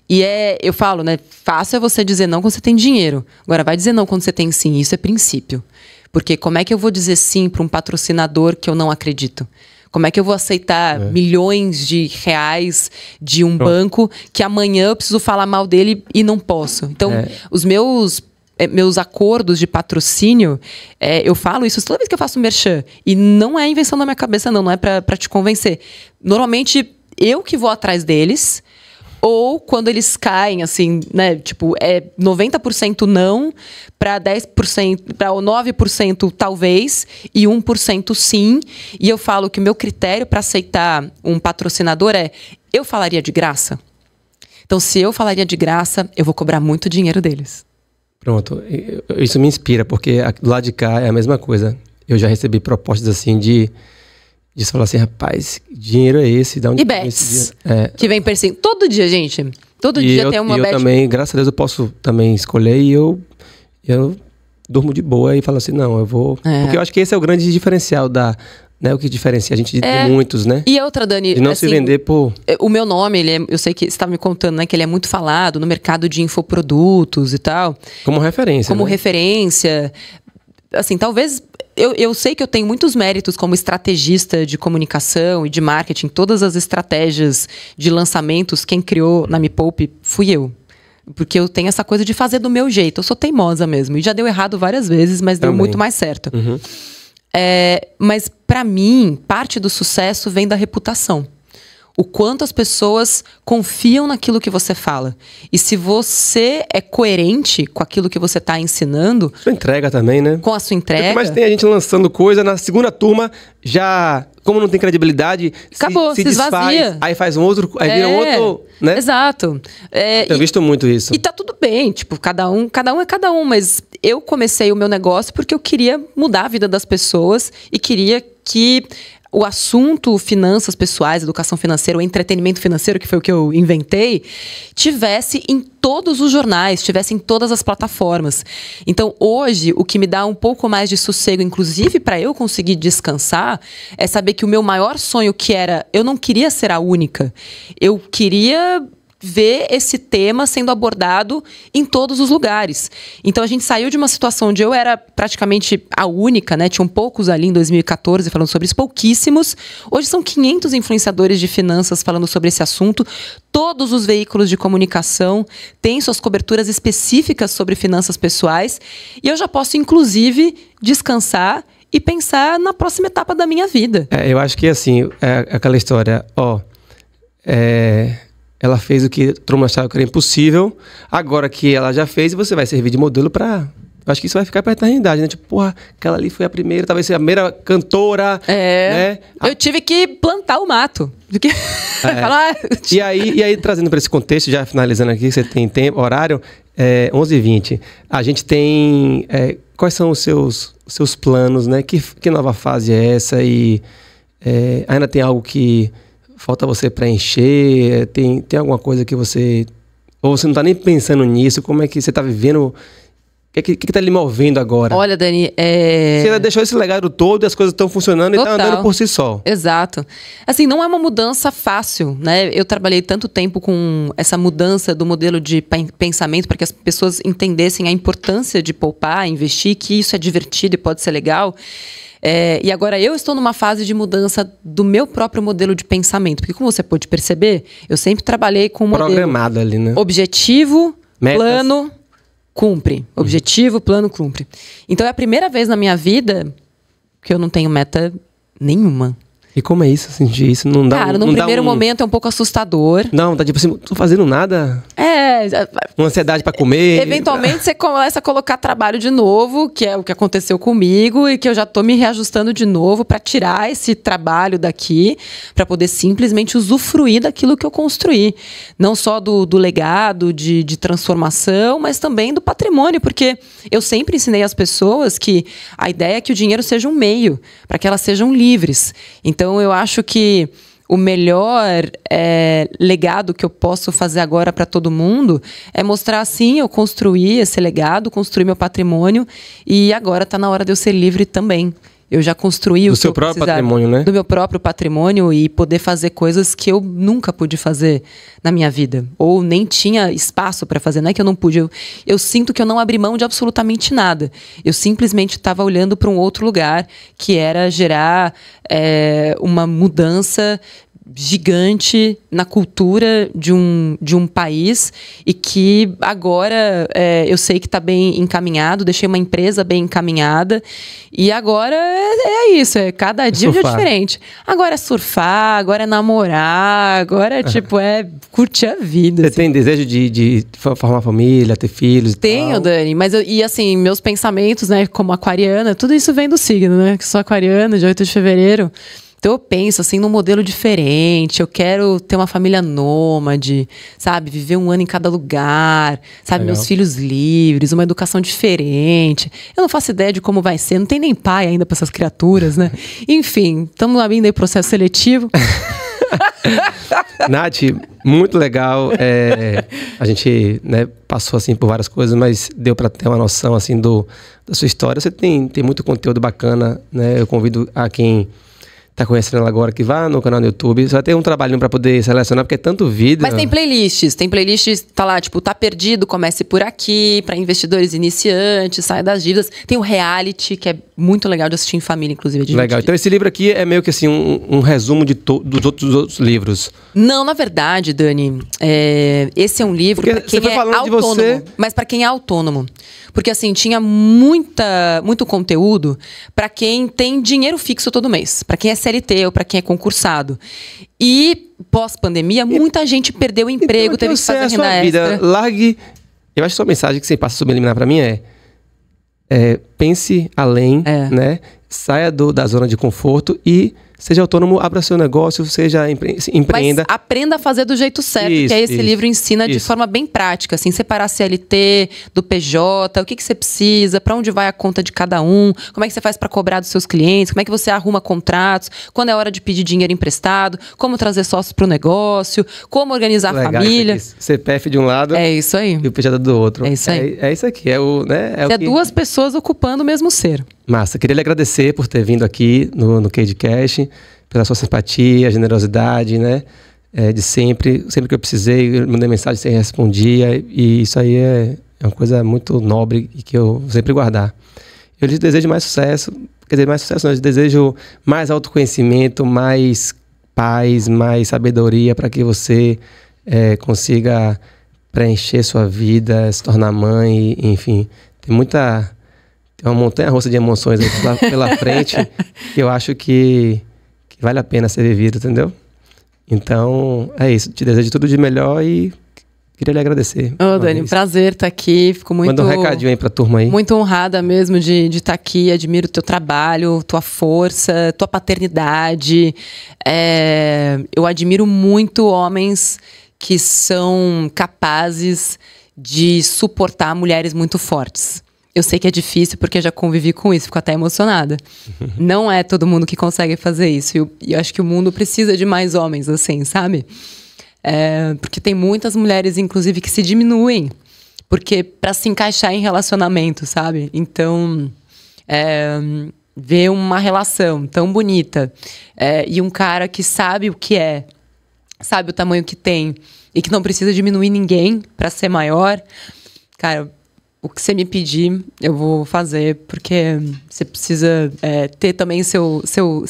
E eu falo, né? Fácil é você dizer não quando você tem dinheiro. Agora, vai dizer não quando você tem sim. Isso é princípio. Porque como é que eu vou dizer sim para um patrocinador que eu não acredito? Como é que eu vou aceitar milhões de reais de um banco que amanhã eu preciso falar mal dele e não posso? Então, os meus acordos de patrocínio, eu falo isso toda vez que eu faço merchan. E não é invenção da minha cabeça, não é pra te convencer. Normalmente, eu que vou atrás deles, ou quando eles caem, assim, né? Tipo, 90% não, para 10%, para 9% talvez, e 1% sim. E eu falo que o meu critério para aceitar um patrocinador eu falaria de graça? Então, se eu falaria de graça, eu vou cobrar muito dinheiro deles. Pronto, isso me inspira, porque do lado de cá é a mesma coisa. Eu já recebi propostas assim de falar assim, rapaz, que dinheiro é esse? Da onde e bets, que vem perseguindo. Todo dia, gente. Todo dia tem uma bet. Eu também, graças a Deus, eu posso também escolher e eu durmo de boa e falo assim, não, eu vou... Porque eu acho que esse é o grande diferencial o que diferencia a gente de muitos, né? E outra, Dani... De não se vender por... O meu nome, eu sei que você estava me contando, né? Que ele é muito falado no mercado de infoprodutos e tal. Como referência, Como referência. Assim, talvez... Eu sei que eu tenho muitos méritos como estrategista de comunicação e de marketing. Todas as estratégias de lançamentos, quem criou na Me Poupe fui eu. Porque eu tenho essa coisa de fazer do meu jeito. Eu sou teimosa mesmo. E já deu errado várias vezes, mas deu muito mais certo. Uhum. Mas, para mim, parte do sucesso vem da reputação. O quanto as pessoas confiam naquilo que você fala. E se você é coerente com aquilo que você está ensinando... Sua entrega também, né? Com a sua entrega... Mas tem a gente lançando coisa, na segunda turma, já... Como não tem credibilidade... Acabou, se esvazia. Aí faz um outro... Aí vira um outro... Né? Exato. Tenho visto muito isso. E tá tudo bem. Tipo, cada um é cada um. Mas eu comecei o meu negócio porque eu queria mudar a vida das pessoas. E queria que... o assunto finanças pessoais, educação financeira, o entretenimento financeiro, que foi o que eu inventei, tivesse em todos os jornais, tivesse em todas as plataformas. Então, hoje, o que me dá um pouco mais de sossego, inclusive para eu conseguir descansar, é saber que o meu maior sonho, que era... Eu não queria ser a única. Eu queria... ver esse tema sendo abordado em todos os lugares. Então, a gente saiu de uma situação onde eu era praticamente a única, né? Tinham poucos ali em 2014 falando sobre isso, pouquíssimos. Hoje são 500 influenciadores de finanças falando sobre esse assunto. Todos os veículos de comunicação têm suas coberturas específicas sobre finanças pessoais. E eu já posso, inclusive, descansar e pensar na próxima etapa da minha vida. Eu acho que, assim, aquela história, ela fez o que todo mundo achava que era impossível. Agora que ela já fez, você vai servir de modelo para... Eu acho que isso vai ficar para a eternidade, né? Tipo, porra, aquela ali foi a primeira, talvez seja a primeira cantora, né? Eu tive que plantar o mato. Falar... E aí, trazendo para esse contexto, já finalizando aqui, você tem tempo, horário, 11h20. A gente tem... quais são os seus planos, né? Que nova fase é essa? E ainda tem algo que... falta você preencher? Tem alguma coisa que você... Ou você não está nem pensando nisso? Como é que você está vivendo? O que está lhe movendo agora? Olha, Dani... Você deixou esse legado todo e as coisas estão funcionando. Total. E está andando por si só. Exato. Assim, não é uma mudança fácil, né? Eu trabalhei tanto tempo com essa mudança do modelo de pensamento para que as pessoas entendessem a importância de poupar, investir, que isso é divertido e pode ser legal. E agora eu estou numa fase de mudança do meu próprio modelo de pensamento. Porque, como você pode perceber, eu sempre trabalhei com um modelo... programado ali, né? Objetivo, metas. Plano, cumpre. Objetivo, plano, cumpre. Então, é a primeira vez na minha vida que eu não tenho meta nenhuma. E como é isso, sentir isso? Não dá Cara, não num dá primeiro momento é um pouco assustador. Não, tá tipo assim, tô fazendo nada. Uma ansiedade pra comer. Eventualmente você começa a colocar trabalho de novo, que é o que aconteceu comigo, e que eu já tô me reajustando de novo pra tirar esse trabalho daqui, pra poder simplesmente usufruir daquilo que eu construí. Não só do legado de transformação, mas também do patrimônio, porque eu sempre ensinei às pessoas que a ideia é que o dinheiro seja um meio, para que elas sejam livres. Então, eu acho que o melhor legado que eu posso fazer agora para todo mundo é mostrar, assim, eu construí esse legado, construí meu patrimônio e agora está na hora de eu ser livre também. Eu já construí do seu próprio patrimônio, né? Do meu próprio patrimônio e poder fazer coisas que eu nunca pude fazer na minha vida. Ou nem tinha espaço para fazer. Não é que eu não pude. Eu sinto que eu não abri mão de absolutamente nada. Eu simplesmente estava olhando para um outro lugar, que era gerar uma mudança gigante na cultura de um país e que agora eu sei que está bem encaminhado, deixei uma empresa bem encaminhada e agora é isso, cada dia é diferente. Agora é surfar, agora é namorar, agora é curtir a vida. Você assim. tem desejo de formar família, ter filhos? Tenho, Dani, mas assim, meus pensamentos, né, como aquariana, tudo isso vem do signo, né, que sou aquariana, de 8 de fevereiro. Então eu penso assim num modelo diferente, eu quero ter uma família nômade, sabe? Viver um ano em cada lugar, sabe? Legal. Meus filhos livres, uma educação diferente. Eu não faço ideia de como vai ser, não tem nem pai ainda para essas criaturas, né? Enfim, estamos abrindo aí processo seletivo. Nath, muito legal. A gente, né, passou assim por várias coisas, mas deu para ter uma noção assim da sua história. Você tem muito conteúdo bacana, né? Eu convido a quem tá conhecendo ela agora, que vá no canal do YouTube. Você vai ter um trabalhinho pra poder selecionar, porque é tanto vídeo. Mas tem playlists, tá lá, tipo, tá perdido, comece por aqui, pra investidores iniciantes, saia das dívidas. Tem o reality, que é muito legal de assistir em família, inclusive. Legal. Então esse livro aqui é meio que assim, um resumo dos outros livros. Não, na verdade, Dani, esse é um livro pra quem é autônomo. Mas pra quem é autônomo. Porque assim, tinha muito conteúdo pra quem tem dinheiro fixo todo mês. Pra quem é CLT ou pra quem é concursado. E pós-pandemia, muita gente perdeu o emprego, teve que fazer renda extra. Largue. Eu acho que a sua mensagem que você passa subliminar pra mim pense além, né? Saia da zona de conforto e seja autônomo, abra seu negócio, empreenda. Mas aprenda a fazer do jeito certo, que esse livro ensina de forma bem prática, assim, separar CLT do PJ, o que você precisa, para onde vai a conta de cada um, como é que você faz para cobrar dos seus clientes, como é que você arruma contratos, quando é hora de pedir dinheiro emprestado, como trazer sócios para o negócio, como organizar a família. CPF de um lado isso aí. E o PJ do outro. É isso aí. É isso aqui. Duas pessoas ocupando o mesmo ser. Massa. Queria lhe agradecer por ter vindo aqui no CageCast, pela sua simpatia, generosidade, né? De sempre. Sempre que eu precisei, eu mandei mensagem, você respondia. E isso aí é uma coisa muito nobre e que eu vou sempre guardar. Eu lhe desejo mais sucesso. Quer dizer, mais sucesso não. Eu lhe desejo mais autoconhecimento, mais paz, mais sabedoria para que você consiga preencher sua vida, se tornar mãe, enfim. Tem uma montanha-russa de emoções aí pela frente que eu acho que vale a pena ser vivido, entendeu? Então, é isso. Te desejo tudo de melhor e queria lhe agradecer. Dani, prazer estar aqui. Fico muito... Manda um recadinho aí pra turma aí. Muito honrada mesmo de estar aqui. Admiro o teu trabalho, tua força, tua paternidade. Eu admiro muito homens que são capazes de suportar mulheres muito fortes. Eu sei que é difícil porque eu já convivi com isso, fico até emocionada. Não é todo mundo que consegue fazer isso. E eu acho que o mundo precisa de mais homens, assim, sabe? Porque tem muitas mulheres, inclusive, que se diminuem. Porque para se encaixar em relacionamento, sabe? Então, ver uma relação tão bonita e um cara que sabe o que sabe o tamanho que tem e que não precisa diminuir ninguém para ser maior, cara... O que você me pedir, eu vou fazer, porque você precisa ter também seu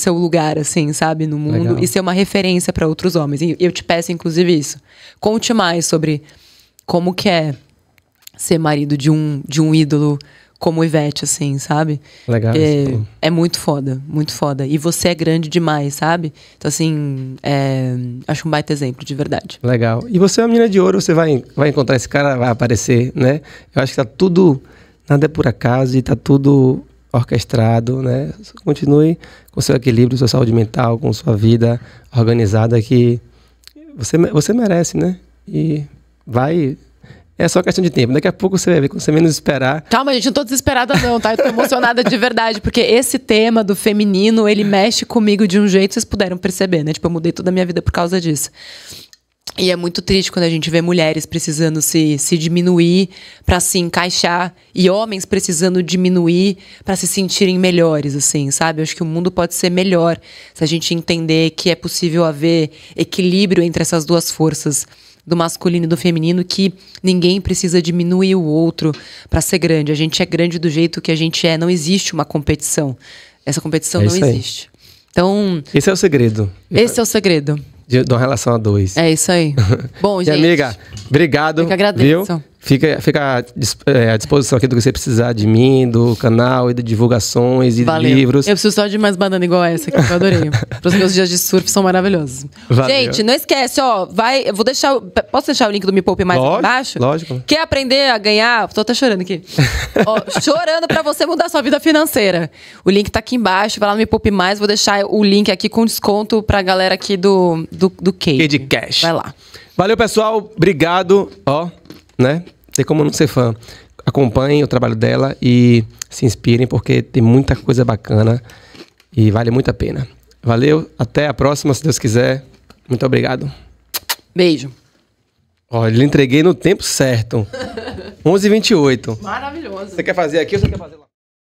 lugar, assim, sabe, no mundo. Legal. E ser uma referência para outros homens. E eu te peço, inclusive, isso. Conte mais sobre como que é ser marido de um ídolo como Ivete, assim, sabe? Legal. É muito foda, muito foda. E você é grande demais, sabe? Então, assim, acho um baita exemplo, de verdade. Legal. E você é uma menina de ouro, você vai encontrar esse cara, vai aparecer, né? Eu acho que tá tudo, nada é por acaso e tá tudo orquestrado, né? Continue com seu equilíbrio, sua saúde mental, com sua vida organizada, que você merece, né? E vai... É só questão de tempo. Daqui a pouco você vai ver, quando você menos esperar. Calma, gente, não tô desesperada não, tá? Eu tô emocionada de verdade, porque esse tema do feminino, ele mexe comigo de um jeito, vocês puderam perceber, né? Tipo, eu mudei toda a minha vida por causa disso. E é muito triste quando a gente vê mulheres precisando se diminuir pra se encaixar e homens precisando diminuir pra se sentirem melhores, assim, sabe? Eu acho que o mundo pode ser melhor se a gente entender que é possível haver equilíbrio entre essas duas forças, do masculino e do feminino, que ninguém precisa diminuir o outro pra ser grande. A gente é grande do jeito que a gente é. Não existe uma competição. Essa competição não existe. Então... Esse é o segredo. Esse é o segredo. De uma relação a dois. É isso aí. Bom, gente... E amiga, obrigado. Eu que agradeço. Viu? Fica à disposição aqui do que você precisar de mim, do canal e de divulgações e de livros. Eu preciso só de mais banana igual essa, que eu adorei. Os meus dias de surf são maravilhosos. Valeu. Gente, não esquece, ó. Eu vou deixar... Posso deixar o link do Me Poupe Mais aqui embaixo? Lógico. Quer aprender a ganhar? Tô até chorando aqui. Ó, chorando pra você mudar sua vida financeira. O link tá aqui embaixo. Vai lá no Me Poupe Mais. Vou deixar o link aqui com desconto pra galera aqui do Cade Cash. Vai lá. Valeu, pessoal. Obrigado. Ó, né? Tem como não ser fã. Acompanhem o trabalho dela e se inspirem, porque tem muita coisa bacana e vale muito a pena. Valeu. Até a próxima, se Deus quiser. Muito obrigado. Beijo. Ó, eu entreguei no tempo certo. 11h28. Maravilhoso. Você quer fazer aqui ou você quer fazer lá?